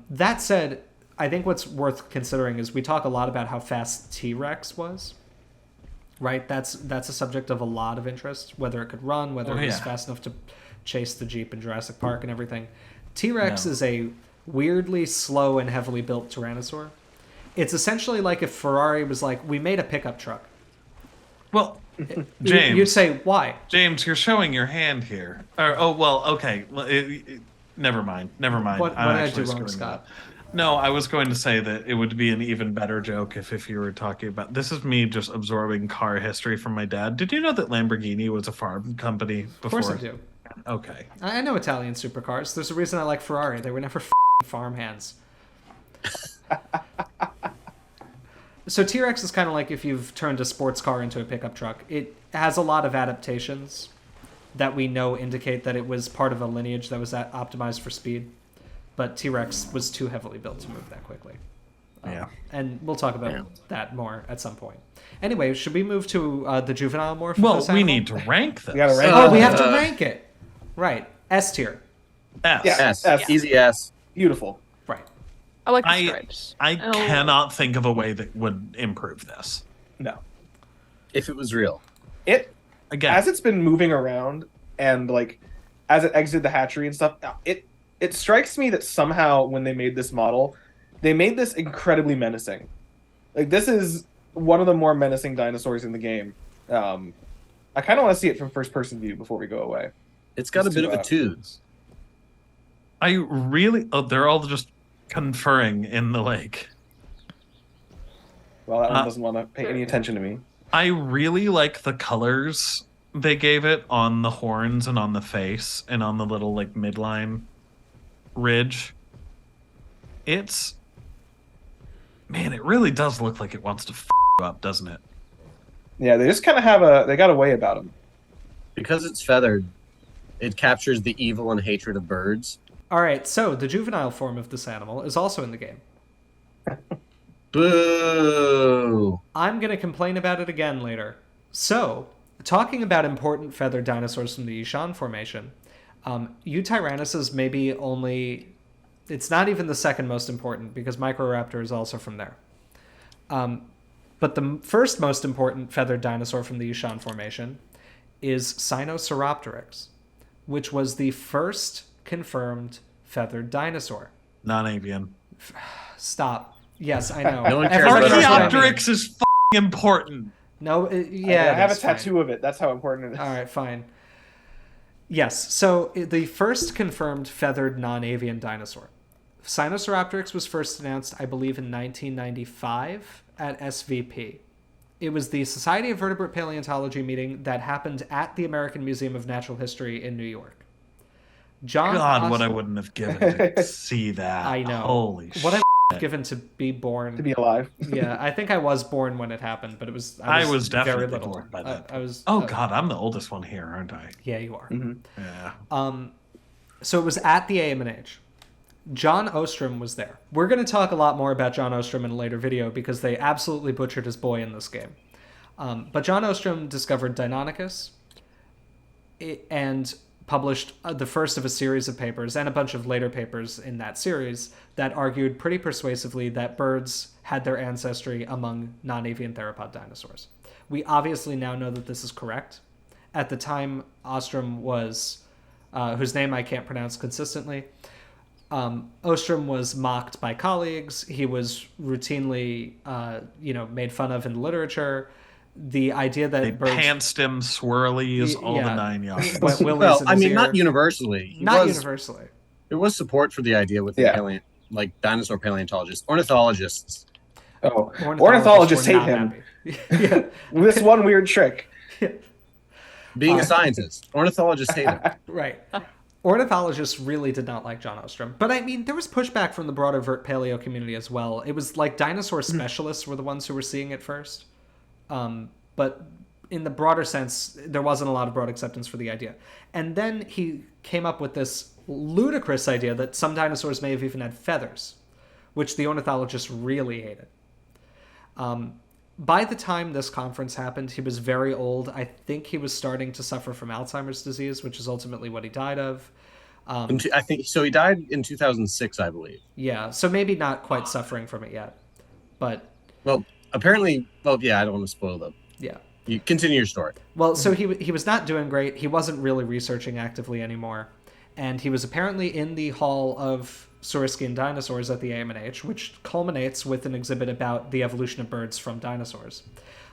That said, I think what's worth considering is we talk a lot about how fast T-Rex was. Right? That's a subject of a lot of interest, whether it could run, whether it was fast enough to chase the Jeep in Jurassic Park and everything. T-Rex is a weirdly slow and heavily built tyrannosaur. It's essentially like if Ferrari was like, we made a pickup truck. Well, James. You'd say, why? James, you're showing your hand here. Okay. Well, never mind. What I'm did I actually do wrong, screwing Scott? up. No, I was going to say that it would be an even better joke if you were talking about... This is me just absorbing car history from my dad. Did you know that Lamborghini was a farm company before? Of course I do. Okay. I know Italian supercars. There's a reason I like Ferrari. They were never farmhands. So T-Rex is kind of like if you've turned a sports car into a pickup truck. It has a lot of adaptations that we know indicate that it was part of a lineage that was optimized for speed. But T-Rex was too heavily built to move that quickly. Yeah. And we'll talk about that more at some point. Anyway, should we move to the juvenile morph? Well, of this we animal? need to rank this. We gotta rank Oh, we have to rank it. Right. S tier. S. Yeah. S. S. Easy S. Beautiful. Right. I like the stripes. I Oh. cannot think of a way that would improve this. No. If it was real. It Again, as it's been moving around and like as it exited the hatchery and stuff, it strikes me that somehow when they made this model, they made this incredibly menacing. Like this is one of the more menacing dinosaurs in the game. I kind of want to see it from first person view before we go away. It's got Just a bit to, of a tooth. I really... Oh, they're all just conferring in the lake. Well, that one doesn't want to pay any attention to me. I really like the colors they gave it on the horns and on the face and on the little like midline ridge. It's... Man, it really does look like it wants to you up, doesn't it? Yeah, they just kind of they got a way about them. Because it's feathered, it captures the evil and hatred of birds. All right, so the juvenile form of this animal is also in the game. Boo! I'm going to complain about it again later. So, talking about important feathered dinosaurs from the Yixian Formation, Yutyrannus is maybe only... It's not even the second most important, because Microraptor is also from there. But the first most important feathered dinosaur from the Yixian Formation is Sinosauropteryx, which was the first confirmed feathered dinosaur. Non-avian. Stop. Yes, I know. No one cares Everyone about knows what I mean. Archaeopteryx is important. No, I yeah. have a that's fine. tattoo of it. That's how important it is. All right, fine. Yes, so the first confirmed feathered non-avian dinosaur. Sinosauropteryx was first announced, I believe, in 1995 at SVP. It was the Society of Vertebrate Paleontology meeting that happened at the American Museum of Natural History in New York. God, what I wouldn't have given to see that. I know. Holy shit. What I given to be born. To be alive. Yeah, I think I was born when it happened, but it was I was very definitely little. born by then. I was. Oh God, I'm the oldest one here, aren't I? Yeah, you are. Mhm. Yeah. So it was at the AMNH. John Ostrom was there. We're going to talk a lot more about John Ostrom in a later video because they absolutely butchered his boy in this game. But John Ostrom discovered Deinocheirus and published the first of a series of papers and a bunch of later papers in that series that argued pretty persuasively that birds had their ancestry among non-avian theropod dinosaurs. We obviously now know that this is correct. At the time, Ostrom was, whose name I can't pronounce consistently, Ostrom was mocked by colleagues. He was routinely, made fun of in literature. The idea that They birds pantsed him, swirlies, all the 9 yards. went willies Well, in I his mean, ear. not universally. Not universally. There was support for the idea with Yeah. dinosaur paleontologists, ornithologists. Oh, ornithologists were hate not him. happy. Yeah. With this one weird trick. Being a scientist, ornithologists hate him. Right. Ornithologists really did not like John Ostrom. But I mean, there was pushback from the broader vert paleo community as well. It was like dinosaur specialists were the ones who were seeing it first. But in the broader sense, there wasn't a lot of broad acceptance for the idea. And then he came up with this ludicrous idea that some dinosaurs may have even had feathers, which the ornithologists really hated. By the time this conference happened, he was very old. I think he was starting to suffer from Alzheimer's disease, which is ultimately what he died of. I think so. He died in 2006, I believe. Yeah, so maybe not quite suffering from it yet. But, Well, apparently, yeah, I don't want to spoil them. yeah. You continue your story. Well, so he was not doing great. He wasn't really researching actively anymore. And he was apparently in the Hall of Saurischian Dinosaurs at the AMNH, which culminates with an exhibit about the evolution of birds from dinosaurs.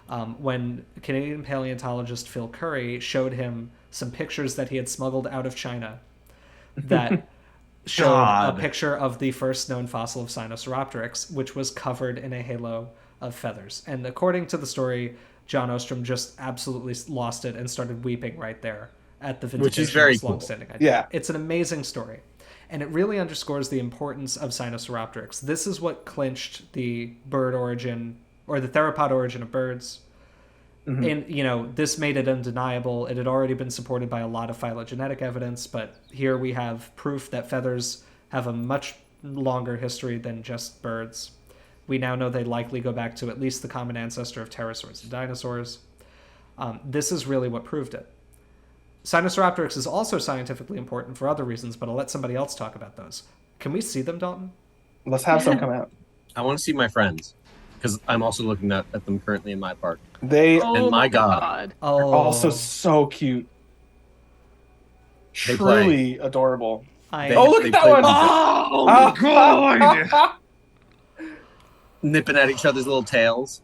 when Canadian paleontologist Phil Curry showed him some pictures that he had smuggled out of China that showed a picture of the first known fossil of Sinosauropteryx, which was covered in a halo of feathers. And according to the story, John Ostrom just absolutely lost it and started weeping right there at the vindication Which is very of his cool. long-standing idea. Yeah. It's an amazing story. And it really underscores the importance of Sinosauropteryx. This is what clinched the bird origin, or the theropod origin of birds. Mm-hmm. And, this made it undeniable. It had already been supported by a lot of phylogenetic evidence, but here we have proof that feathers have a much longer history than just birds. We now know they likely go back to at least the common ancestor of pterosaurs and dinosaurs. This is really what proved it. Sinosauropteryx is also scientifically important for other reasons, but I'll let somebody else talk about those. Can we see them, Dalton? Let's have some come out. I want to see my friends because I'm also looking at them currently in my park. They Oh And my my God. god. are also so cute. They Truly adorable. I, They- Oh, look they at that play one! music. Oh my god! Nipping at each other's little tails.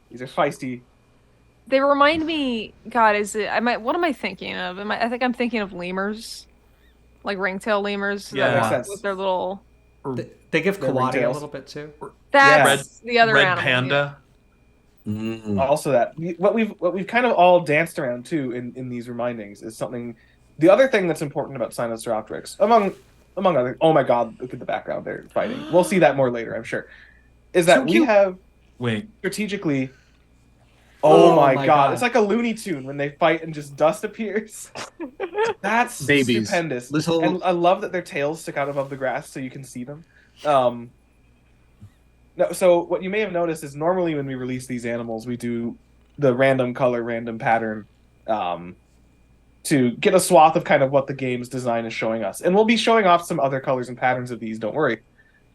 These are feisty. They remind me, God, what am I thinking of? I think I'm thinking of lemurs. Like ringtail lemurs. Yeah. that Makes walk sense. With their little... they give They're Kawadi a ringtails. little bit too. That's the other Red animal. panda. Mm. Also, that what we've kind of all danced around too in these remindings is something. The other thing that's important about Sinosauropteryx, among other, oh my God, look at the background, they're fighting. We'll see that more later, I'm sure. Is that So we cute. have Wait, strategically. Oh Oh my my God. God. It's like a Looney Tune when they fight and just dust appears. That's Babies. stupendous. Little- And I love that their tails stick out above the grass so you can see them. No, so what you may have noticed is normally when we release these animals, we do the random color, random pattern to get a swath of kind of what the game's design is showing us. And we'll be showing off some other colors and patterns of these, don't worry.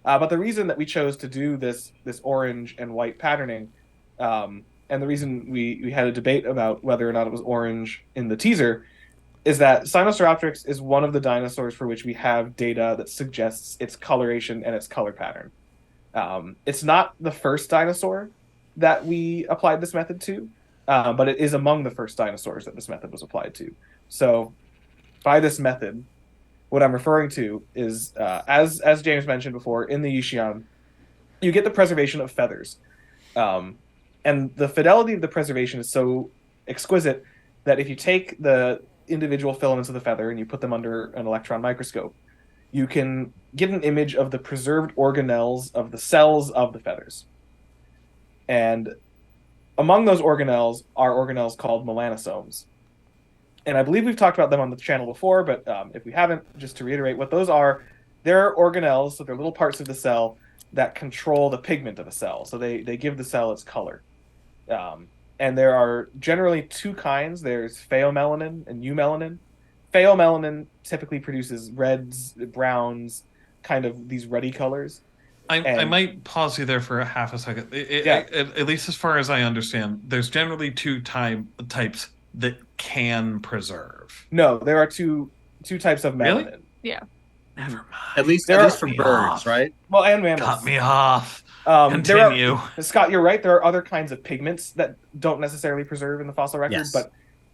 But the reason that we chose to do this orange and white patterning, and the reason we had a debate about whether or not it was orange in the teaser, is that Sinosauropteryx is one of the dinosaurs for which we have data that suggests its coloration and its color pattern. It's not the first dinosaur that we applied this method to, but it is among the first dinosaurs that this method was applied to. So by this method, what I'm referring to is, as James mentioned before, in the yixian, you get the preservation of feathers. And the fidelity of the preservation is so exquisite that if you take the individual filaments of the feather and you put them under an electron microscope, you can get an image of the preserved organelles of the cells of the feathers. And among those organelles are organelles called melanosomes. And I believe we've talked about them on the channel before, but if we haven't, just to reiterate what those are, they're organelles, so they're little parts of the cell that control the pigment of a cell. So they give the cell its color. And there are generally two kinds. There's pheomelanin and eumelanin. Pheomelanin typically produces reds, browns, kind of these ruddy colors. I might pause you there for a half a second. At least as far as I understand, there's generally two types that can preserve. No, there are two types of Really? melanin. Yeah. Never mind. At least There for are- birds, right? Well, and mammals. Cut me off. There Continue. are, Scott, you're right. There are other kinds of pigments that don't necessarily preserve in the fossil record, Yes. but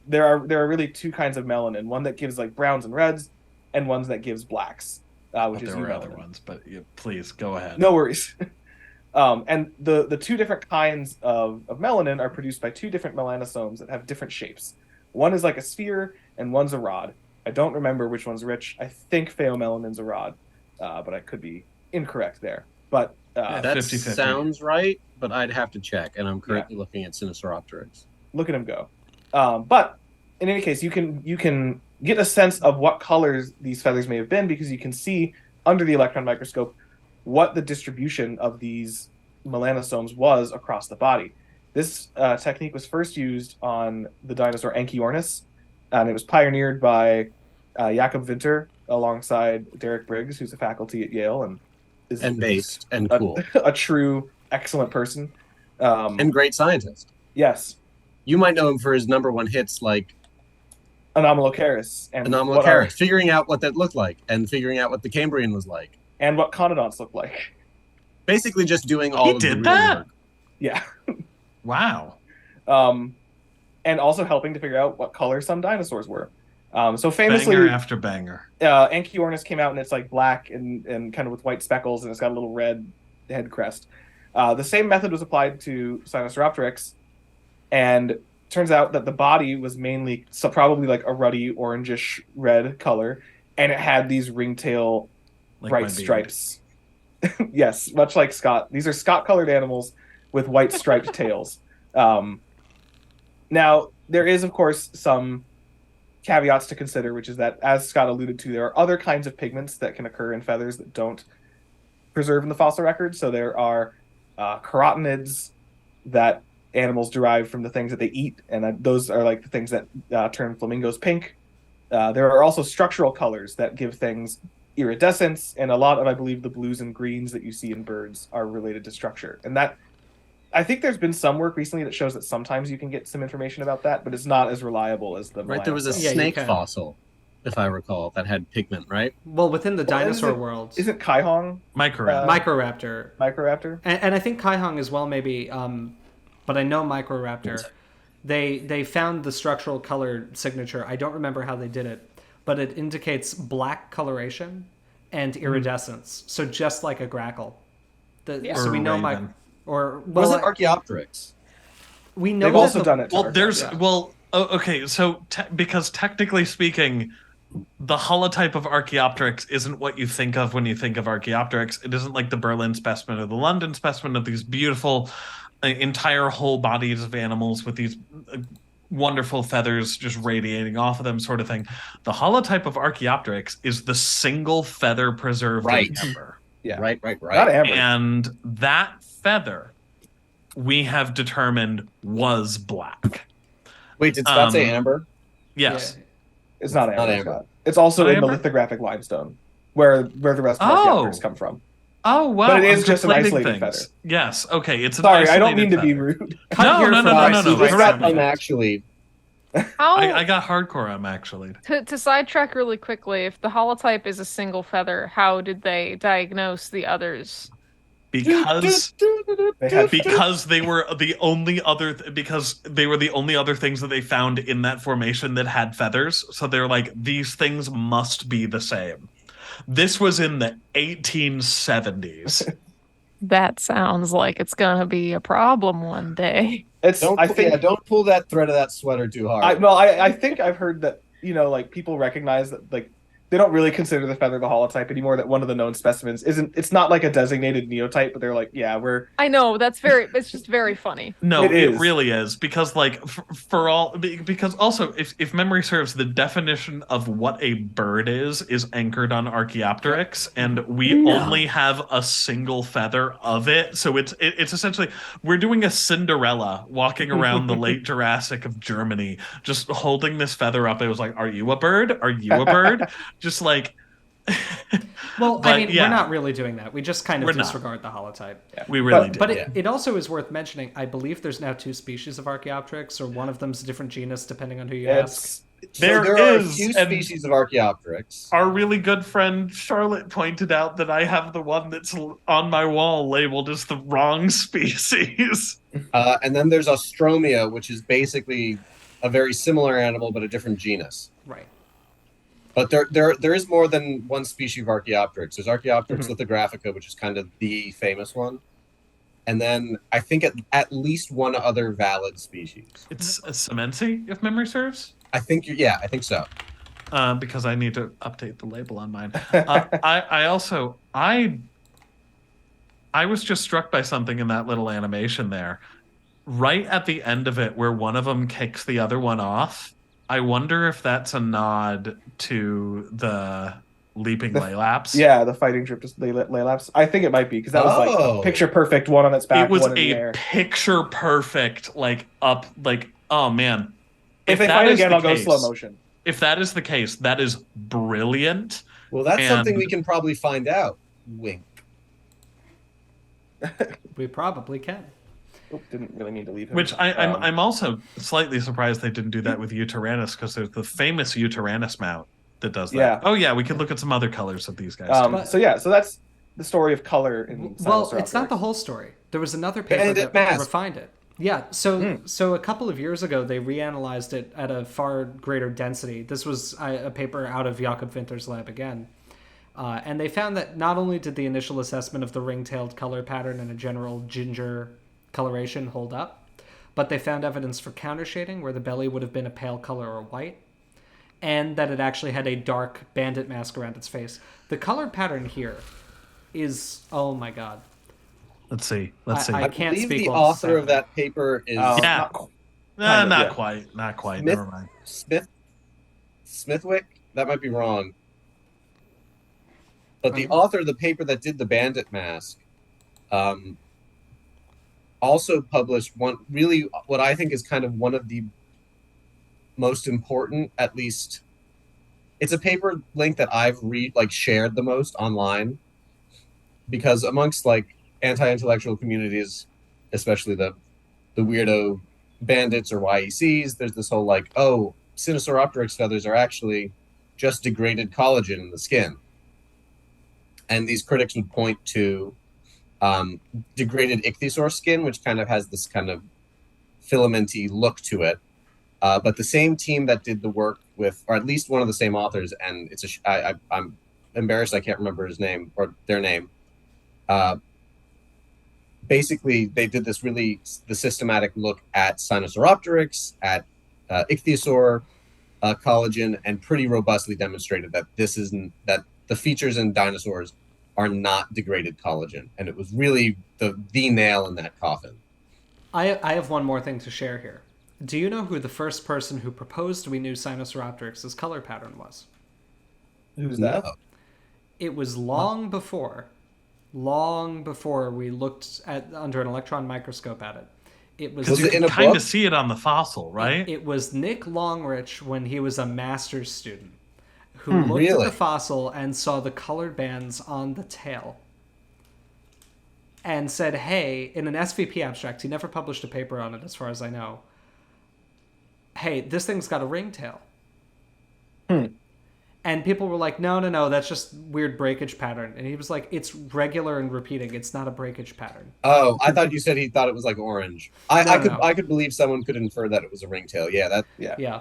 there are really two kinds of melanin. One that gives like browns and reds, and one that gives blacks, which But is there were eumelanin. other ones, but please go ahead. No worries. And the two different kinds of melanin are produced by two different melanosomes that have different shapes. One is like a sphere, and one's a rod. I don't remember which one's which. I think pheomelanin's a rod, but I could be incorrect there. But Yeah. That 50-50. sounds right, but I'd have to check, and I'm currently looking at Sinosauropteryx. look at him go. But in any case, you can get a sense of what colors these feathers may have been because you can see under the electron microscope what the distribution of these melanosomes was across the body. This technique was first used on the dinosaur Anchiornis, and it was pioneered by Jakob Winter alongside Derek Briggs, who's a faculty at Yale and is And based and a, cool. a true excellent person. And great scientist. Yes, You might know him for his #1 hits like Anomalocaris and what are- Anomalocaris, figuring out what that looked like and figuring out what the Cambrian was like. and what conodonts look like. Basically just doing all He of the did real that? work. Yeah. Wow. and also helping to figure out what color some dinosaurs were. So famously, Banger after banger. Anchiornis came out and it's like black and kind of with white speckles, and it's got a little red head crest. The same method was applied to Sinosauropteryx, and turns out that the body was mainly probably like a ruddy orangish red color, and it had these ringtail bright stripes. Yes, much like Scott. These are Scott-colored animals with white striped tails. Now, there is, of course, some caveats to consider, which is that, as Scott alluded to, there are other kinds of pigments that can occur in feathers that don't preserve in the fossil record. So there are carotenoids that animals derive from the things that they eat, and those are like the things that turn flamingos pink. There are also structural colors that give things iridescence, and a lot of, I believe, the blues and greens that you see in birds are related to structure. And that, I think there's been some work recently that shows that sometimes you can get some information about that, but it's not as reliable as the Right, there was a snake fossil, if I recall, that had pigment, right? Well, within the dinosaur world. Isn't Kaihong? Microraptor. And I think Kaihong as well, maybe, but I know Microraptor. They found the structural color signature. I don't remember how they did it, but it indicates black coloration and iridescence. So just like a grackle. So we know was it Archaeopteryx? We know they've also done it. Okay. So because technically speaking, the holotype of Archaeopteryx isn't what you think of when you think of Archaeopteryx. It isn't like the Berlin specimen or the London specimen of these beautiful entire whole bodies of animals with these wonderful feathers just radiating off of them, sort of thing. The holotype of Archaeopteryx is the single feather preserved in amber. Yeah. Right. Not amber. And that feather, we have determined, was black. Wait, did Scott say amber? Yes. Yeah. It's not amber. It's also in the lithographic limestone, where the rest of the Archaeopteryx come from. Oh, wow. But it is just an isolated feather. Yes, okay. It's Sorry, I don't mean to be rude. I'm actually... I got hardcore actually. To sidetrack really quickly, if the holotype is a single feather, how did they diagnose the others? Because they were the only other things that they found in that formation that had feathers. So they're like, these things must be the same. This was in the 1870s. That sounds like it's gonna be a problem one day. Don't pull that thread of that sweater too hard. I think I've heard that, like people recognize that, like, they don't really consider the feather the holotype anymore, that one of the known specimens it's not like a designated neotype, but they're like, yeah, I know, it's just very funny. No, it really is, because like because also if memory serves, the definition of what a bird is anchored on Archaeopteryx, and we only have a single feather of it. So it's essentially, we're doing a Cinderella walking around the late Jurassic of Germany, just holding this feather up. It was like, are you a bird? Are you a bird? Just like... Well, I mean, we're not really doing that. We just kind of disregard the holotype. Yeah. We really do. But it also is worth mentioning, I believe there's now 2 species of Archaeopteryx, or one of them's a different genus, depending on who you ask. There are a few species of Archaeopteryx. Our really good friend Charlotte pointed out that I have the one that's on my wall labeled as the wrong species. And then there's Ostromia, which is basically a very similar animal, but a different genus. Right. But there is more than one species of Archaeopteryx. There's Archaeopteryx lithographica, which is kind of the famous one. And then I think at least one other valid species. It's a Semensi, if memory serves? I think so. Because I need to update the label on mine. I was just struck by something in that little animation there. Right at the end of it, where one of them kicks the other one off, I wonder if that's a nod to the leaping Laelaps. Yeah, the fighting Laelaps. I think it might be, because that was like picture perfect, one on its back. It was one in the a air. Picture perfect, oh man. If they fight again, I'll go slow motion. If that is the case, that is brilliant. Well, that's something we can probably find out. Wink. We probably can. Didn't really need to leave him. Which I'm also slightly surprised they didn't do that with Yutyrannus, because there's the famous Yutyrannus mount that does that. Yeah. Oh yeah, we could look at some other colors of these guys. So that's the story of color in Well, it's not the whole story. There was another paper that refined it. Yeah, so a couple of years ago, they reanalyzed it at a far greater density. This was a paper out of Jakob Winter's lab again. And they found that not only did the initial assessment of the ring-tailed color pattern and a general ginger coloration hold up, but they found evidence for countershading where the belly would have been a pale color or white, and that it actually had a dark bandit mask around its face. The color pattern here is, oh my god. Let's see. I can't believe speak the while author of saying that paper is Yeah. Not quite. Not quite. Smith? Never mind. Smithwick. That might be wrong. But the author of the paper that did the bandit mask also published what I think is kind of one of the most important, at least. It's a paper link that I've shared the most online, because amongst anti-intellectual communities, especially the weirdo bandits or YECs, there's this whole Sinosauropteryx feathers are actually just degraded collagen in the skin. And these critics would point to degraded ichthyosaur skin, which kind of has this kind of filamenty look to it. But the same team that did the work with, or at least one of the same authors, and I'm embarrassed I can't remember his name or their name. Basically, they did the systematic look at Sinosauropteryx, at ichthyosaur collagen, and pretty robustly demonstrated that that the features in dinosaurs are not degraded collagen, and it was really the nail in that coffin. I have one more thing to share here. Do you know who the first person who proposed we knew Sinosauropteryx's color pattern was? Who's that? No. It was long before we looked at under an electron microscope at it. It was, Was You it in can a kind book? of see it on the fossil, right? It was Nick Longrich when he was a master's student who looked Really? at the fossil and saw the colored bands on the tail and said, hey, in an SVP abstract, he never published a paper on it as far as I know, hey, this thing's got a ringtail. And people were like, no, that's just weird breakage pattern. And he was like, it's regular and repeating. It's not a breakage pattern. Oh, I thought you said he thought it was orange. No. I could believe someone could infer that it was a ringtail. Yeah, Yeah.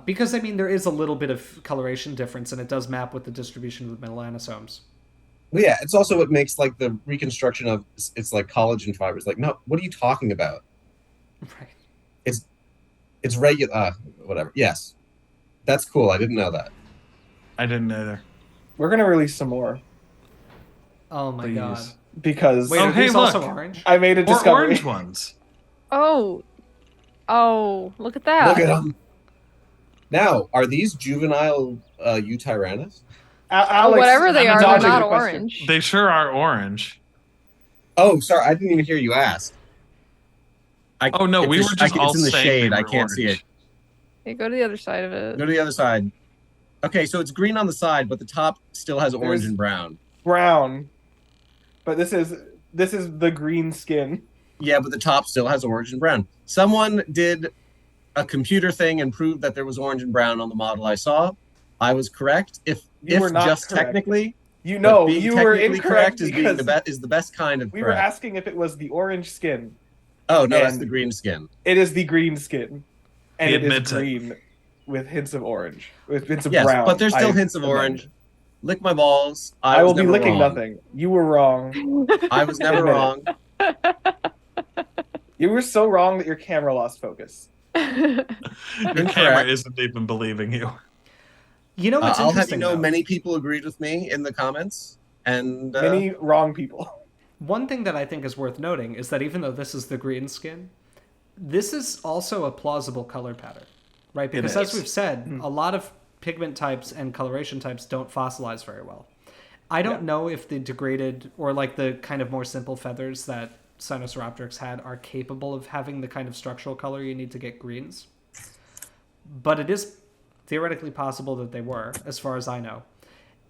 Because, there is a little bit of coloration difference, and it does map with the distribution of the melanosomes. Well, yeah. It's also what makes the reconstruction of it's collagen fibers. No, what are you talking about? Right. It's regular. Whatever. Yes, that's cool. I didn't know that. I didn't either. We're gonna release some more Oh my Please. god. because Wait, Oh, are hey, these also look. orange? I made a Or discovery. orange ones. Oh, look at that. Look at them. Now, are these juvenile Yutyrannus? Alex, Whatever they I'm are, they're dodging not the question. orange. They sure are orange. Oh, sorry, I didn't even hear you ask. Oh, no, we were just all it's in the saying shade. they I were can't see it. orange. Hey, go to the other side of it. Go to the other side. Okay, so it's green on the side, but the top still has orange and brown. Brown, but this is the green skin. Yeah, but the top still has orange and brown. Someone did a computer thing and proved that there was orange and brown on the model I saw. I was correct. If were not just correct. technically, You but know, being you were technically incorrect is because the best kind of we were correct. asking if it was the orange skin. Oh no, that's and- the green skin. It is the green skin, and He it is admits it. green with hints of orange, with hints of Yes, brown. but there's still I hints of amend. orange. Lick my balls. I will was be never licking wrong. nothing. You were wrong. I was never Admit it. wrong. You were so wrong that your camera lost focus. Your Incorrect. camera isn't even believing you. You know what's I'll have you interesting, know, though? many people agreed with me in the comments, and Many wrong people. One thing that I think is worth noting is that even though this is the green skin, this is also a plausible color pattern, right? Because as is. we've said, a lot of pigment types and coloration types don't fossilize very well. I don't know if the degraded or the kind of more simple feathers that Sinosauropteryx had are capable of having the kind of structural color you need to get greens. But it is theoretically possible that they were, as far as I know.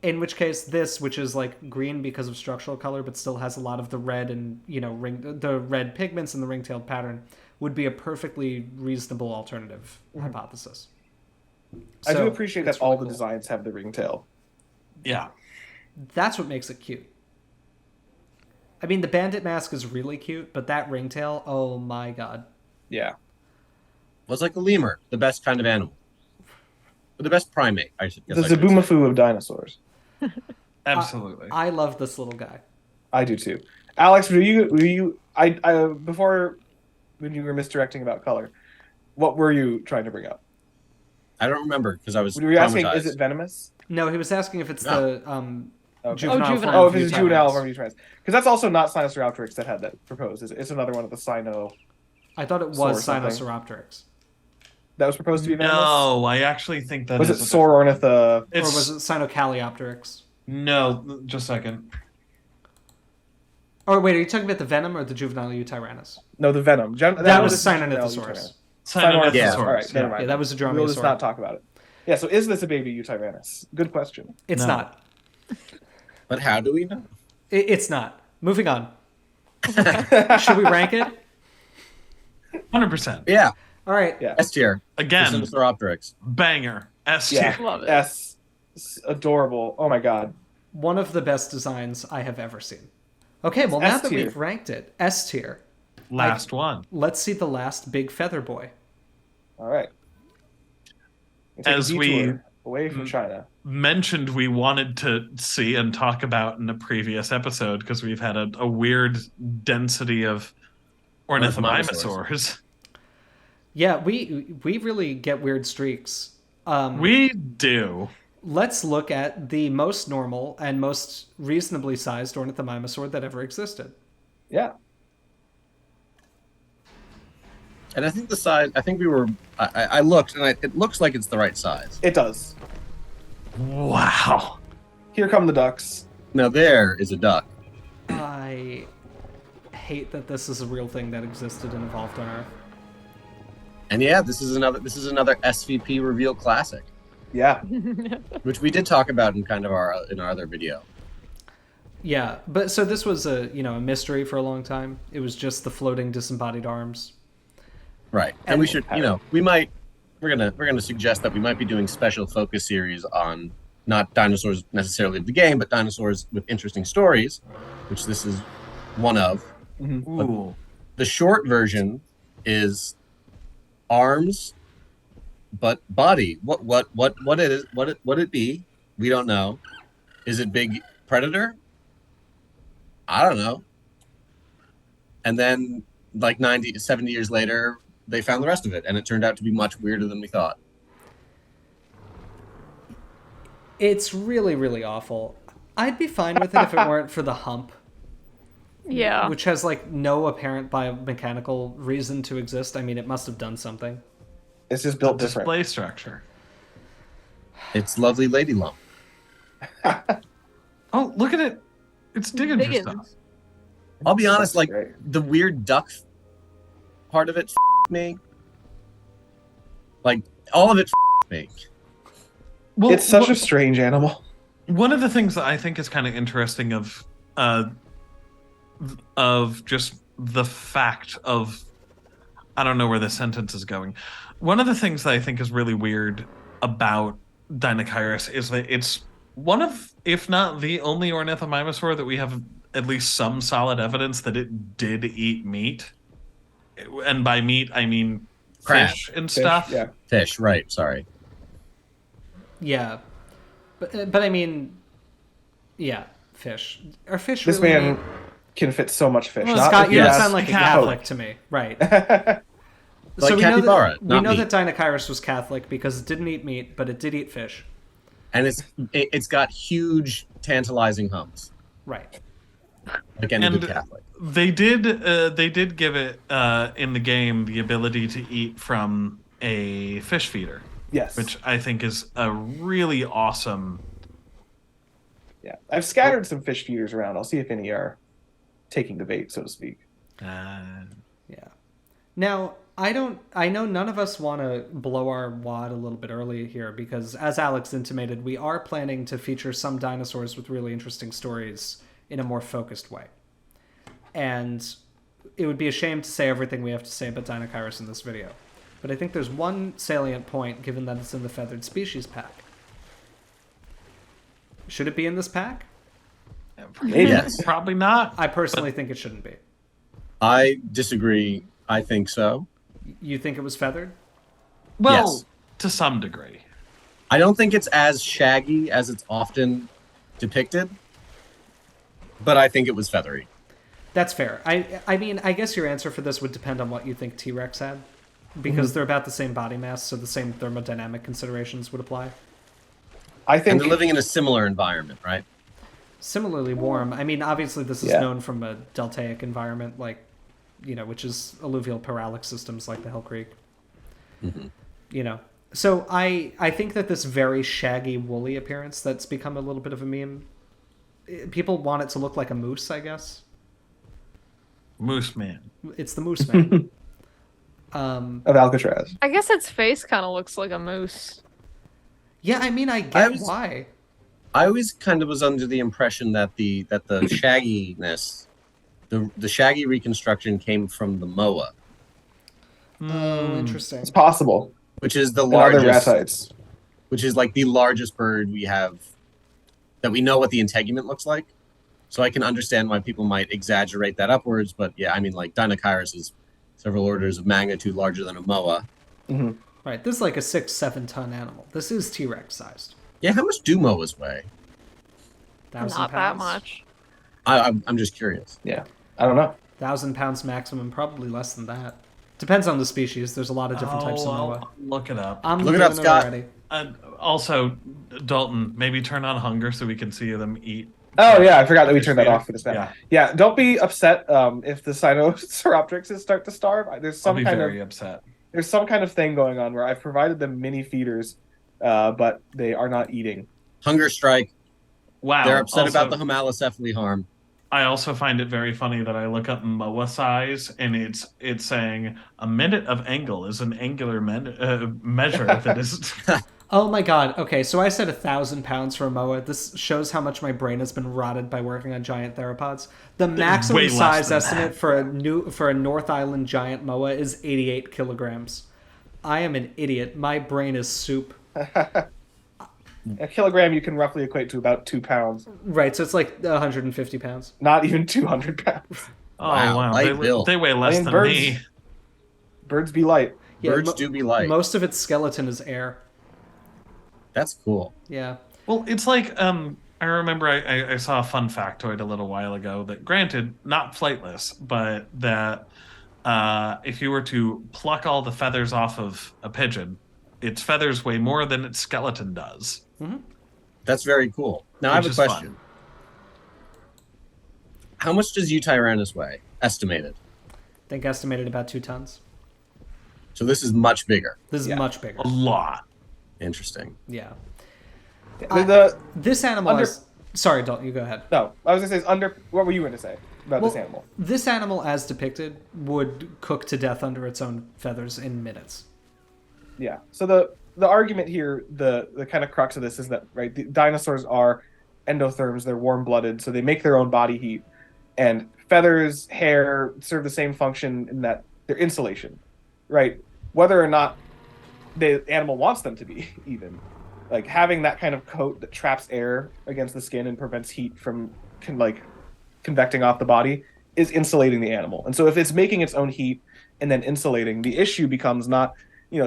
In which case, this, which is green because of structural color, but still has a lot of the red and the red pigments and the ring-tailed pattern, would be a perfectly reasonable alternative hypothesis. I do So, appreciate it's that all really the cool. designs have the ringtail. Yeah. That's what makes it cute. I mean, the bandit mask is really cute, but that ringtail, oh my god. Yeah. Was like the lemur, the best kind of animal. Or the best primate, I should guess. The I should say. Zaboomafoo of dinosaurs. Absolutely. I love this little guy. I do too. Alex, were you I before when you were misdirecting about color, what were you trying to bring up? I don't remember because I was Were you asking, traumatized. is it venomous? No, he was asking if it's No. the Okay. juvenile. juvenile. form Oh, of if it's a Yutyrannus. juvenile from Yutyrannus. Because that's also not Sinosauropteryx that had that proposed. It's another one of the Sino I thought it Saur was something. Sinosauropteryx. that was proposed to be venomous. No, I actually think that Was it is a Saur different- ornitha? Or It's was it Sinocaleopteryx? no, just a second. Or wait, are you talking about the venom or the juvenile Yutyrannus? No, the venom. That was is Sinonithosaurus. Sinornithus. Yeah. All right, never mind. Yeah, that was a We'll just dromaeosaur. not talk about it. Yeah, so is this a baby Yutyrannus? Good question. It's No. not. But how do we know? It's not. Moving on. Should we rank it? 100%. Yeah, All right. Yeah. S tier. Again, Sinosauropteryx. banger. S Yeah. tier. Love it. S. It's adorable. Oh my god. One of the best designs I have ever seen. Okay, well, now S that tier. we've ranked it, S tier, Last one. let's see the last big feather boy. All right. We'll take a As we- detour away from China. Mentioned we wanted to see and talk about in a previous episode because we've had a weird density of ornithomimosaurs. Yeah, we really get weird streaks. We do. Let's look at the most normal and most reasonably sized ornithomimosaur that ever existed. Yeah. And I think the size, I think we were, I looked and it looks like it's the right size. It does. Wow. Here come the ducks. Now there is a duck. I hate that this is a real thing that existed and evolved on Earth. And yeah, this is another SVP reveal classic, Yeah. which we did talk about in kind of our other video. Yeah, but so this was a mystery for a long time. It was just the floating disembodied arms. Right. And we should, we're gonna suggest that we might be doing special focus series on not dinosaurs necessarily of the game, but dinosaurs with interesting stories, which this is one of. Ooh. The short version is arms, but body. What it is? What it be? We don't know. Is it big predator? I don't know. And then, like 70 years later, they found the rest of it, and it turned out to be much weirder than we thought. It's really, really awful. I'd be fine with it if it weren't for the hump, Yeah. which has like no apparent biomechanical reason to exist. I mean, it must have done something. It's just built different. Display structure. It's lovely lady lump. Oh, look at it. It's digging for Digging. stuff. I'll be honest, like Great. the weird duck part of it me. Like all of it me. Well, It's such a strange animal. one of the things that I think is kind of interesting of just the fact of, I don't know where the sentence is going. One of the things that I think is really weird about Deinocheirus is that it's one of, if not the only ornithomimosaur that we have at least some solid evidence that it did eat meat. And by meat, I mean Crab. fish and Fish, stuff. Yeah. Fish, right? Sorry. Yeah, but I mean, yeah, fish. Are fish This really man meat? can fit so much fish. Well, Not Scott, with you the don't ass. sound like a Catholic. Catholic to me, right? Like we know capybara, that, we not know meat. that Deinocheirus was Catholic because it didn't eat meat, but it did eat fish. And it's got huge tantalizing humps. Right. Like any And- good Catholic. They did give it in the game the ability to eat from a fish feeder, Yes. which I think is a really awesome. Yeah. I've scattered some fish feeders around. I'll see if any are taking the bait, so to speak. Yeah. Now, I know none of us want to blow our wad a little bit early here because, as Alex intimated, we are planning to feature some dinosaurs with really interesting stories in a more focused way. And it would be a shame to say everything we have to say about Deinocheirus in this video. But I think there's one salient point, given that it's in the Feathered Species Pack. Should it be in this pack? Maybe. Yes. Probably not. I personally think it shouldn't be. I disagree. I think so. You think it was feathered? Well, Yes. to some degree. I don't think it's as shaggy as it's often depicted, but I think it was feathery. That's fair. I mean, I guess your answer for this would depend on what you think T-Rex had, because they're about the same body mass, so the same thermodynamic considerations would apply. I And think they're living in a similar environment, right? Similarly warm. I mean, obviously this is Yeah. known from a deltaic environment, like, which is alluvial parallax systems like the Hell Creek. So I think that this very shaggy, woolly appearance that's become a little bit of a meme, people want it to look like a moose, I guess. Moose man. It's the moose man. of Alcatraz. I guess its face kind of looks like a moose. Yeah, I mean, I get why. I always kind of was under the impression that the shagginess, the shaggy reconstruction came from the moa, Oh, interesting. It's possible. which is the And other largest, ratites. which is like the largest bird we have that we know what the integument looks like. So I can understand why people might exaggerate that upwards, but yeah, I mean, like Deinocheirus is several orders of magnitude larger than a moa. Right, this is like a 6-7 ton animal. This is T-Rex sized. Yeah, how much do moas weigh? 1,000 Not that pounds. much. I'm just curious. Yeah. I don't know. 1,000 pounds maximum, probably less than that. Depends on the species. There's a lot of different types of moa. I'll look it up. I'm Look it doing up, Scott. already. Also, Dalton, maybe turn on hunger so we can see them eat. Oh yeah, I forgot that we turned that off for this map. Yeah. Yeah, don't be upset if the Sinosauropteryxes start to starve. There's I'll some be kind very of upset. there's some kind of thing going on where I've provided them mini feeders, but they are not eating. Hunger strike. Wow. They're upset also, about the homalocephaly harm. I also find it very funny that I look up moa size and it's saying a minute of angle is an angular measure that is. Oh my god. Okay, so I said 1,000 pounds for a moa. This shows how much my brain has been rotted by working on giant theropods. The maximum way less size than estimate for a North Island giant moa is 88 kilograms. I am an idiot. My brain is soup. A kilogram you can roughly equate to about 2 pounds, Right, so it's like 150 pounds. not even 200 pounds. Oh Wow, wow, light bill. they weigh less I mean, than birds- me. Birds be light. Yeah, Birds do be light. Most of its skeleton is air. That's cool. Yeah. Well, it's like I remember I saw a fun factoid a little while ago that, granted, not flightless, but that if you were to pluck all the feathers off of a pigeon, its feathers weigh more than its skeleton does. That's very cool. Now I have Which a is question. fun. How much does Yutyrannus weigh? Estimated. I think estimated about 2 tons. So this is much bigger. This is Yeah. much bigger. A lot. Interesting. Yeah. This animal under- is... Sorry, Dalton, you go ahead. no, I was gonna say it's under. What were you going to say about this animal? This animal, as depicted, would cook to death under its own feathers in minutes. Yeah. So the argument here, the kind of crux of this is that the dinosaurs are endotherms. They're warm blooded, so they make their own body heat, and feathers, hair serve the same function in that they're insulation, right? Whether or not the animal wants them to be, even like having that kind of coat that traps air against the skin and prevents heat from convecting off the body is insulating the animal. And so if it's making its own heat and then insulating, the issue becomes not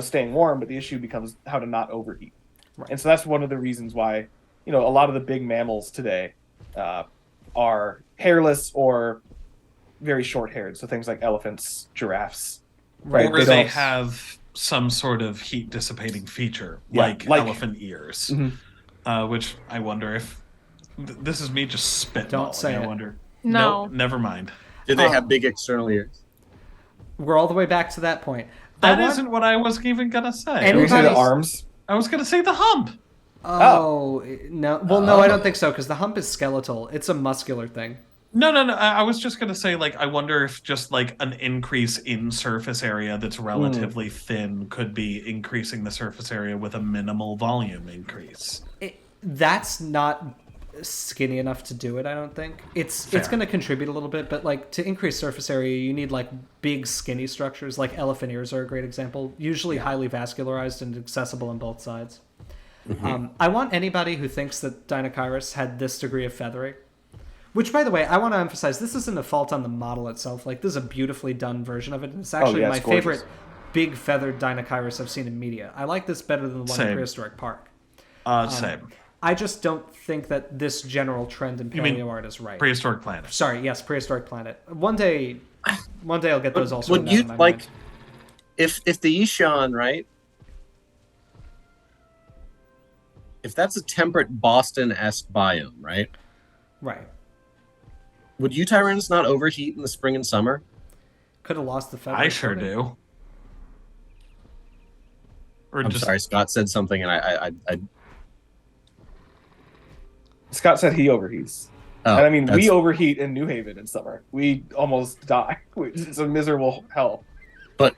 staying warm, but the issue becomes how to not overheat. Right. And so that's one of the reasons why a lot of the big mammals today are hairless or very short-haired. So things like elephants, giraffes, right? Or they don't- have some sort of heat dissipating feature, Yeah, like like- elephant ears, Mhm. which I wonder if this is me just spitballing. Don't say I it. wonder. No. Never mind. Did they have big external ears? We're all the way back to that point. That I want- isn't what I was even gonna say. And- Did you say the Anybody's- arms? I was gonna say the hump. Oh, no. Well, no, I don't think so, because the hump is skeletal. It's a muscular thing. No. I was just gonna say, I wonder if just an increase in surface area that's relatively thin could be increasing the surface area with a minimal volume increase. That's not skinny enough to do it, I don't think. It's Fair. going to contribute a little bit, but to increase surface area, you need big skinny structures. Like elephant ears are a great example. Usually highly vascularized and accessible on both sides. I want anybody who thinks that Deinocheirus had this degree of feathering, Which, by the way, I want to emphasize, this isn't a fault on the model itself. Like, this is a beautifully done version of it. It's actually my favorite big feathered Deinocheirus I've seen in media. I like this better than the one in Prehistoric Park. Same. I just don't think that this general trend in paleo art is right. Prehistoric Planet. Sorry, yes, Prehistoric Planet. One day I'll get those also. Would you like, if the yixian, right? If that's a temperate Boston-esque biome, right? Right. Would Yutyrannus not overheat in the spring and summer? Could have lost the feather. I sure do. I'm sorry, Scott said something, and I Scott said he overheats. Oh, and I mean, we overheat in New Haven in summer. We almost die. It's a miserable hell. But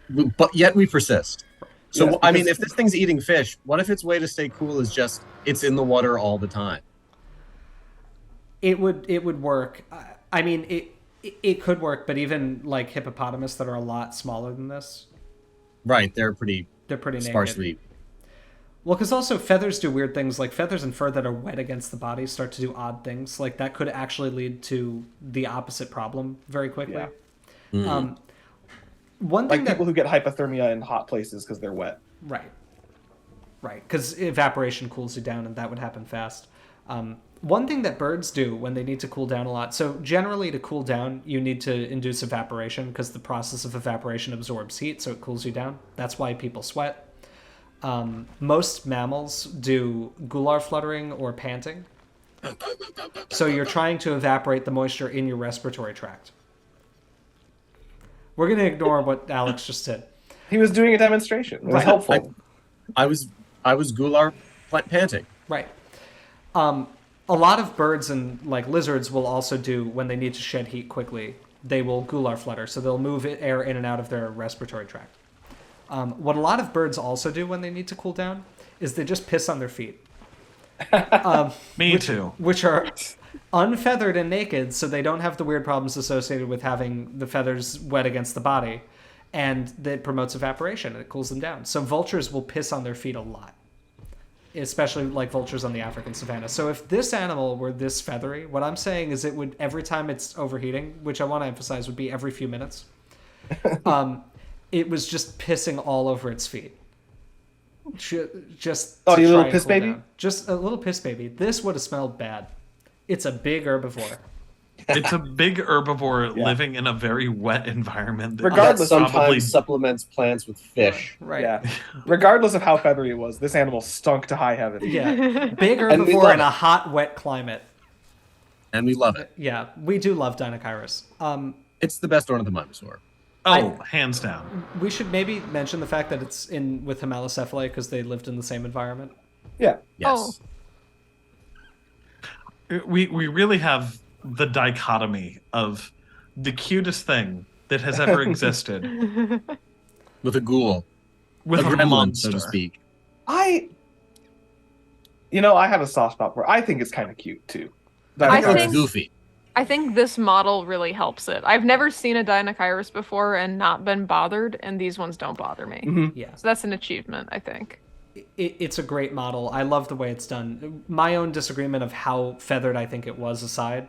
yet we persist. So, Yes, I mean, if this thing's eating fish, what if its way to stay cool is just it's in the water all the time? It would work. I mean, it could work, but even like hippopotamus that are a lot smaller than this. Right, they're pretty naked. sparsely. Well, because also feathers do weird things. Like feathers and fur that are wet against the body start to do odd things. Like that could actually lead to the opposite problem very quickly. Yeah. Mm. One thing like people who get hypothermia in hot places because they're wet. Right. Because evaporation cools you down, and that would happen fast. One thing that birds do when they need to cool down a lot. So generally, to cool down, you need to induce evaporation because the process of evaporation absorbs heat, so it cools you down. That's why people sweat. Most mammals do gular fluttering or panting. So you're trying to evaporate the moisture in your respiratory tract. We're going to ignore what Alex just did. He was doing a demonstration. It was helpful. I was gular panting. Right. A lot of birds and like lizards will also do, when they need to shed heat quickly, they will gular flutter. So they'll move air in and out of their respiratory tract. What a lot of birds also do when they need to cool down is they just piss on their feet. Me too. Which are unfeathered and naked, so they don't have the weird problems associated with having the feathers wet against the body. And that promotes evaporation and it cools them down. So vultures will piss on their feet a lot, especially like vultures on the African savanna. So if this animal were this feathery, what I'm saying is it would, every time it's overheating, which I want to emphasize would be every few minutes, it was just pissing all over its feet. Just you little piss baby? down. Just a little piss baby. This would have smelled bad. It's a big herbivore. It's a big herbivore living in a very wet environment. Regardless, sometimes supplements plants with fish. Right. Yeah. Regardless of how feathery it was, this animal stunk to high heaven. Yeah. Big herbivore in a hot, wet climate. And we love it. Yeah, we do love Deinocheirus. It's the best ornithomimosaur. Hands down. We should maybe mention the fact that it's in with Hemalocephalae because they lived in the same environment. Yeah. Yes. We really have the dichotomy of the cutest thing that has ever existed With a ghoul. with a gremlin, monster. so to speak. I have a soft spot for it. I think it's kind of cute, too. I It's think- goofy. I think this model really helps it. I've never seen a Deinocheirus before and not been bothered, and these ones don't bother me. Mm-hmm. Yeah, So that's an achievement, I think. it's a great model. I love the way it's done. My own disagreement of how feathered I think it was aside,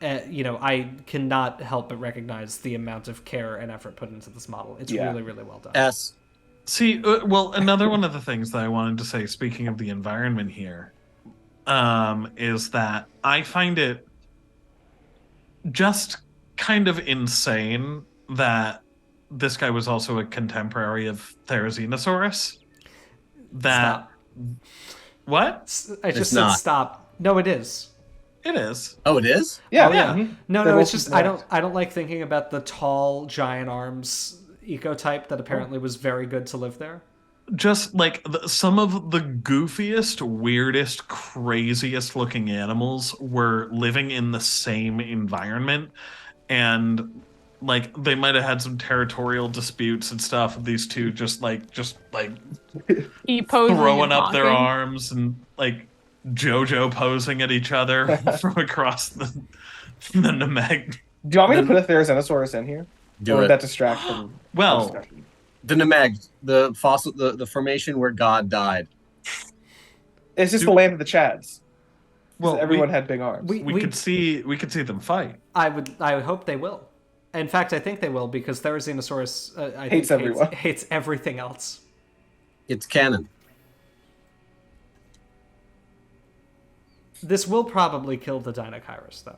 I cannot help but recognize the amount of care and effort put into this model. It's really, really well done. S. See, well, another one of the things that I wanted to say, speaking of the environment here, is that I find it just kind of insane that this guy was also a contemporary of Therizinosaurus. Stop. What? I just It's said not. stop. No, it is. It is. Oh, it is? Yeah. Oh, yeah. Mhm. No, They're it's both just correct. I don't like thinking about the tall, giant arms ecotype that apparently was very good to live there. Just like some of the goofiest, weirdest, craziest looking animals were living in the same environment, and like they might have had some territorial disputes and stuff. These two just E-posing throwing and up their talking. arms and like JoJo posing at each other from across the Nemegt. Do you want me to put a Therizinosaurus in here? Do or it. would that distract from Well, discussion? The Nemegt, the fossil, the formation where God died. It's just the land of the Chads. Well, everyone had big arms. we could see them fight. I would hope they will. In fact, I think they will because Therizinosaurus Hates everyone. hates everything else. It's canon. This will probably kill the Deinocheirus, though.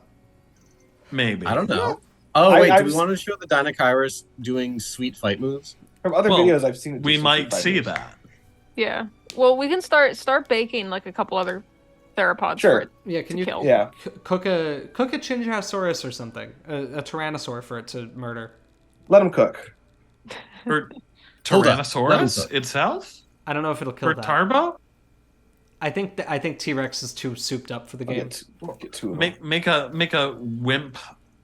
Maybe. I don't know. Oh I- wait, I've do we want to show the Deinocheirus doing sweet fight moves? From other Well, videos I've seen, it do We some might fight see moves. that. Yeah. Well, we can start baking like a couple other theropods Sure. for it Yeah, can to you kill. Yeah. cook a Chinjasaurus or something, a Tyrannosaur for it to murder? Let them cook. Or Hold up. Tyrannosaurus Let him itself? I don't know if it'll kill For that. Tarbo? I think T-Rex is too souped up for the game. We'll get two of them. Make a wimp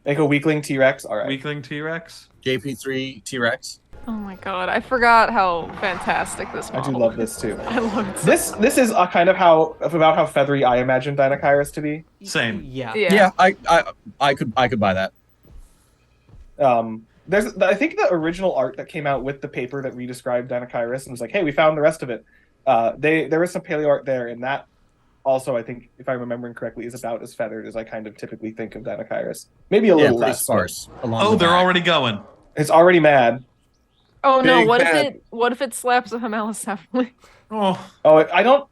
Make a weakling T-Rex. All right. weakling T-Rex? JP3 T-Rex. Oh my god, I forgot how fantastic this I model do love is. this too. I love it. This is kind of about how feathery I imagine Deinocheirus to be. Same. Yeah. Yeah. I could buy that. There's I think the original art that came out with the paper that redescribed Deinocheirus and was like, hey, we found the rest of it. There was some paleo art there, and that also, I think, if I'm remembering correctly, is about as feathered as I kind of typically think of Deinocheirus. Maybe a Yeah, little pretty less. sparse. Along Oh, the they're back. already going. It's already mad. Oh no, Big bad. what if it slaps a Hemalocephale? Oh, Oh, I don't.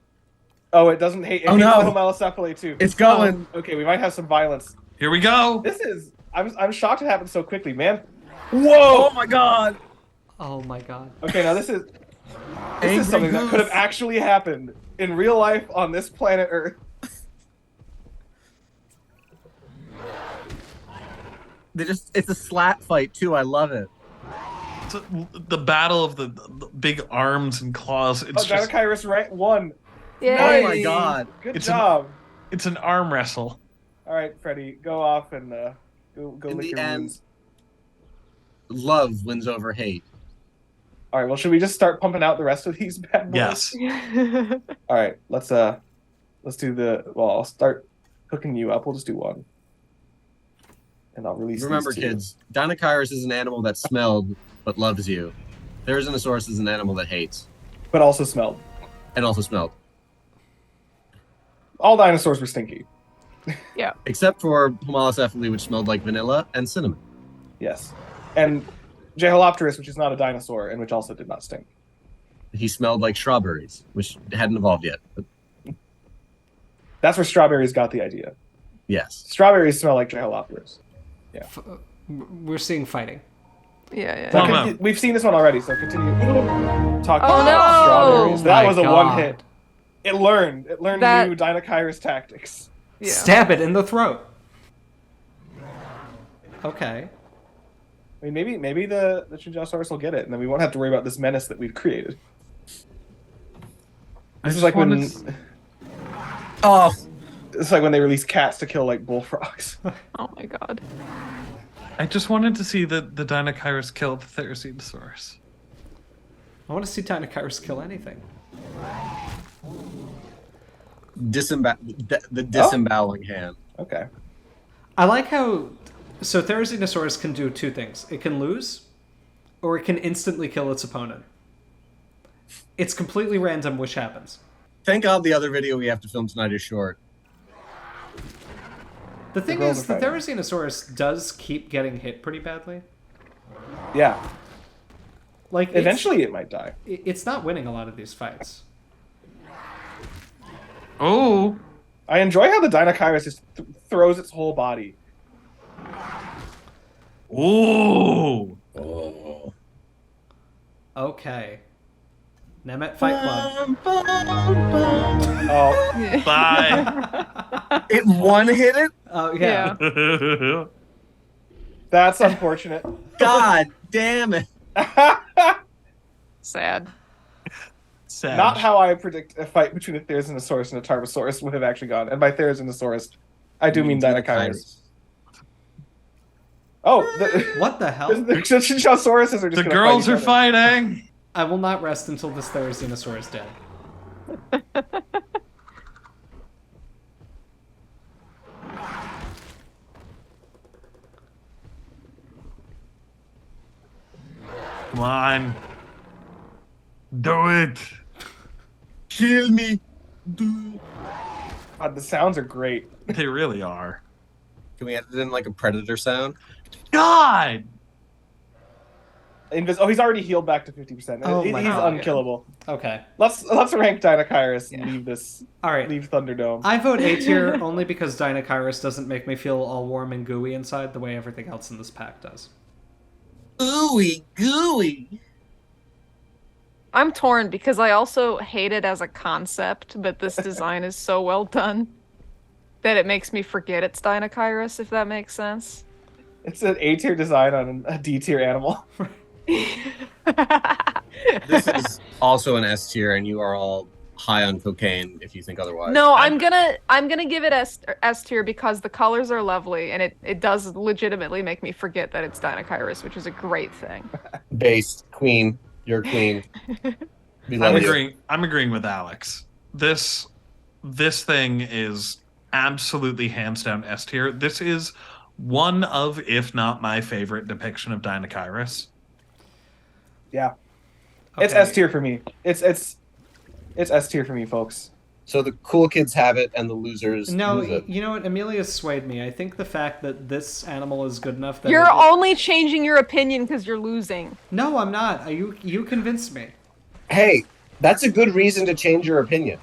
Oh, it doesn't hate. It Oh, hates no. the Hemalocephale too. It's going. Okay, we might have some violence. here we go. This is. I'm shocked it happened so quickly, man. Whoa! Oh my god! Oh my god. Okay, now this is Angry something that Goose. could have actually happened in real life on this planet Earth. It's a slap fight too. I love it. It's the battle of the big arms and claws. Oh, It's just Deinocheirus rank 1. Yay. Oh my god. Good It's job. it's an arm wrestle. All right, Freddy, go off and go In lick the your end- wounds. Love wins over hate. All right, well, should we just start pumping out the rest of these bad boys? Yes. All right, let's do the. Well, I'll start cooking you up. We'll just do one, and I'll release. Remember, these two. kids, Deinocheirus is an animal that smelled but loves you. Therizinosaurus is an animal that hates but also smelled. and also smelled. All dinosaurs were stinky. Except for Hemalocephale, which smelled like vanilla and cinnamon. Yes, and Jeholopterus, which is not a dinosaur and which also did not stink. He smelled like strawberries, which hadn't evolved yet. But That's where strawberries got the idea. yes. Strawberries smell like Jeholopterus. We're seeing fighting. Yeah. So Well, no. we've seen this one already, so continue talking Oh, about no! strawberries. That My was a God. one hit. It learned That- new Deinocheirus tactics. Yeah. Stab it in the throat. Okay. I mean, maybe the Chinjasaurus will get it, and then we won't have to worry about this menace that we've created. This is like when Oh, it's like when they release cats to kill like bullfrogs. Oh my god. I just wanted to see the Deinocheirus kill the Therizinosaurus. I want to see Deinocheirus kill anything. the disemboweling hand. Okay. I like how... So Therizinosaurus can do two things. It can lose, or it can instantly kill its opponent. It's completely random which happens. Thank God the other video we have to film tonight is short. The thing girls is, are the fighting. Therizinosaurus does keep getting hit pretty badly. Yeah. Like, it's- Eventually, it might die. it's not winning a lot of these fights. Oh, I enjoy how the Deinocheirus just throws its whole body. oh! Oh. Okay. Nemegt Fight Club. Oh, Bye. It one hit it? Oh, yeah. Yeah. that's unfortunate. God damn it. Sad. Sad. Not how I predict a fight between a Therizinosaurus and a Tarbosaurus would have actually gone. And by Therizinosaurus, I do mean Deinocheirus. Oh, the What the hell? Chinchasauruses are just The gonna girls fight are each other. fighting. I will not rest until this Therizinosaur is dead. Come on. Do it. Kill me. Do God, the sounds are great. They really are. Can we edit in like a predator sound? God! He's already healed back to 50%. Oh He's my God. unkillable. Okay. Let's rank Deinocheirus and leave this. All right. Leave Thunderdome. I vote A tier only because Deinocheirus doesn't make me feel all warm and gooey inside the way everything else in this pack does. Ooey gooey. I'm torn because I also hate it as a concept, but this design is so well done that it makes me forget it's Deinocheirus, if that makes sense. It's an A tier design on a D tier animal. This is also an S tier, and you are all high on cocaine if you think otherwise. No, I'm gonna give it S tier because the colors are lovely and it does legitimately make me forget that it's Deinocheirus, which is a great thing. Based queen, you're queen. We love you. I'm agreeing with Alex. This thing is absolutely hands down S tier. This is one of, if not my favorite depiction of Deinocheirus. Yeah. Okay. It's S tier for me. It's S tier for me, folks. So the cool kids have it, and the losers No, lose it. you know what? Amelia swayed me. I think the fact that this animal is good enough that You're only changing your opinion because you're losing. No, I'm not. You convinced me. Hey, that's a good reason to change your opinion.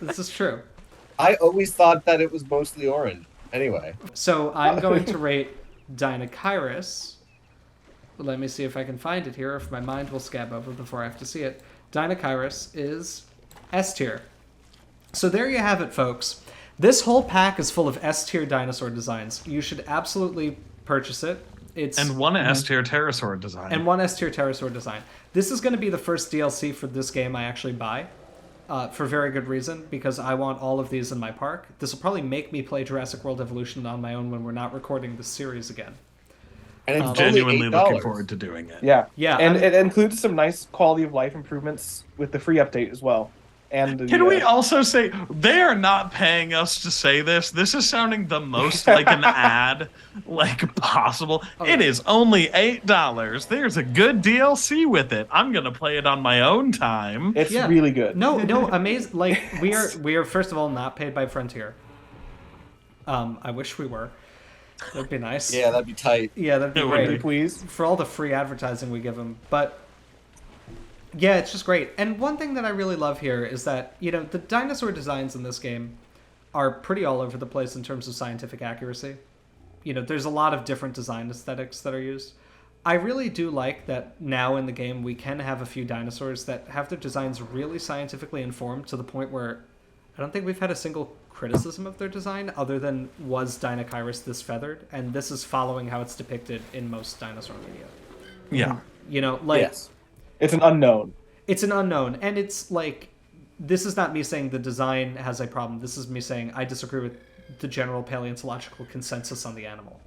This is true. I always thought that it was mostly orange. Anyway. So I'm going to rate Deinocheirus. Let me see if I can find it here, if my mind will scab over before I have to see it. Deinocheirus is S tier. So there you have it, folks. This whole pack is full of S tier dinosaur designs. You should absolutely purchase it. And one S tier pterosaur design. And one S tier pterosaur design. This is going to be the first DLC for this game I actually buy. For very good reason, because I want all of these in my park. This will probably make me play Jurassic World Evolution on my own when we're not recording this series again. And it's Genuinely only looking $8. forward to doing it. Yeah. Yeah, And I'm- it includes some nice quality of life improvements with the free update as well. And the, Can we also say they are not paying us to say this? This is sounding the most like an ad like possible. It is only $8. There's a good DLC with it. I'm gonna play it on my own time. It's Yeah. really good. No, amazing. Like we are first of all not paid by Frontier. I wish we were. That'd be nice. Yeah, that'd be tight. Yeah, that'd be It would great. be. Please. For all the free advertising we give them. But yeah, it's just great. And one thing that I really love here is that, you know, the dinosaur designs in this game are pretty all over the place in terms of scientific accuracy. You know, there's a lot of different design aesthetics that are used. I really do like that now in the game we can have a few dinosaurs that have their designs really scientifically informed to the point where I don't think we've had a single criticism of their design other than was Deinocheirus this feathered? And this is following how it's depicted in most dinosaur media. Yeah. You know, like Yes. It's an unknown. it's an unknown, and it's like this is not me saying the design has a problem. This is me saying I disagree with the general paleontological consensus on the animal.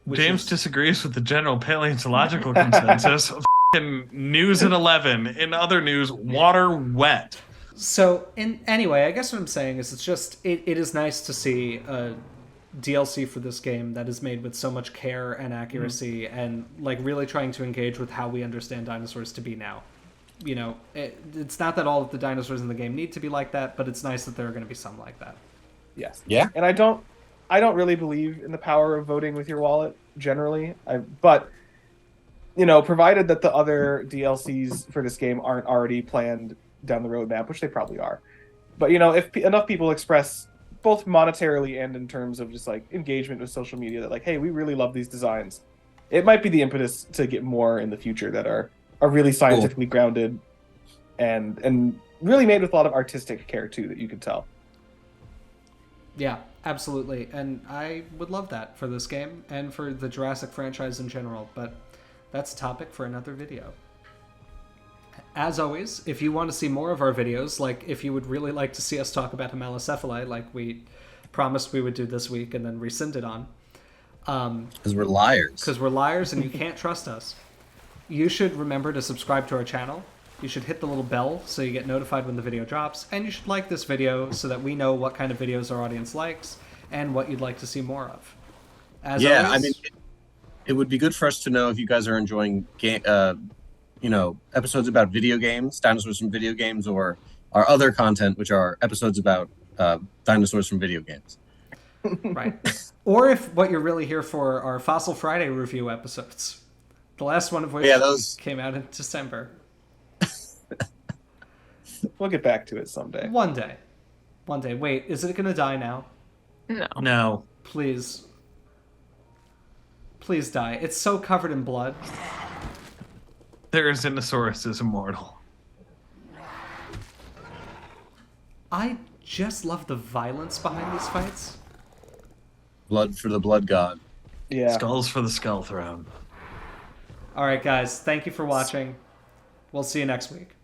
which James is- disagrees with the general paleontological consensus. F***ing news at 11. In other news, water wet. So, anyway, I guess what I'm saying is it's just it is nice to see a DLC for this game that is made with so much care and accuracy and like really trying to engage with how we understand dinosaurs to be now. You know, it's not that all of the dinosaurs in the game need to be like that, but it's nice that there are going to be some like that. Yes. Yeah. And I don't really believe in the power of voting with your wallet generally. But you know, provided that the other DLCs for this game aren't already planned down the roadmap, which they probably are. But you know, if enough people express both monetarily and in terms of just like engagement with social media that like, hey, we really love these designs, it might be the impetus to get more in the future that are really scientifically grounded and really made with a lot of artistic care too, that you can tell. Yeah, absolutely. And I would love that for this game and for the Jurassic franchise in general, but that's a topic for another video. As always, if you want to see more of our videos, like if you would really like to see us talk about Hemalocephali like we promised we would do this week and then rescinded on, Because we're liars. because we're liars and you can't trust us, you should remember to subscribe to our channel. You should hit the little bell so you get notified when the video drops, and you should like this video so that we know what kind of videos our audience likes and what you'd like to see more of. As Yeah, always, I mean, it would be good for us to know if you guys are enjoying episodes about video games, dinosaurs from video games, or our other content, which are episodes about dinosaurs from video games. Right. Or if what you're really here for are Fossil Friday review episodes. The last one of which those came out in December. We'll get back to it someday. One day. Wait, is it going to die now? No. No. Please. Please die. It's so covered in blood. Therizinosaurus is immortal. I just love the violence behind these fights. Blood for the blood god. Yeah. Skulls for the skull throne. All right, guys. Thank you for watching. We'll see you next week.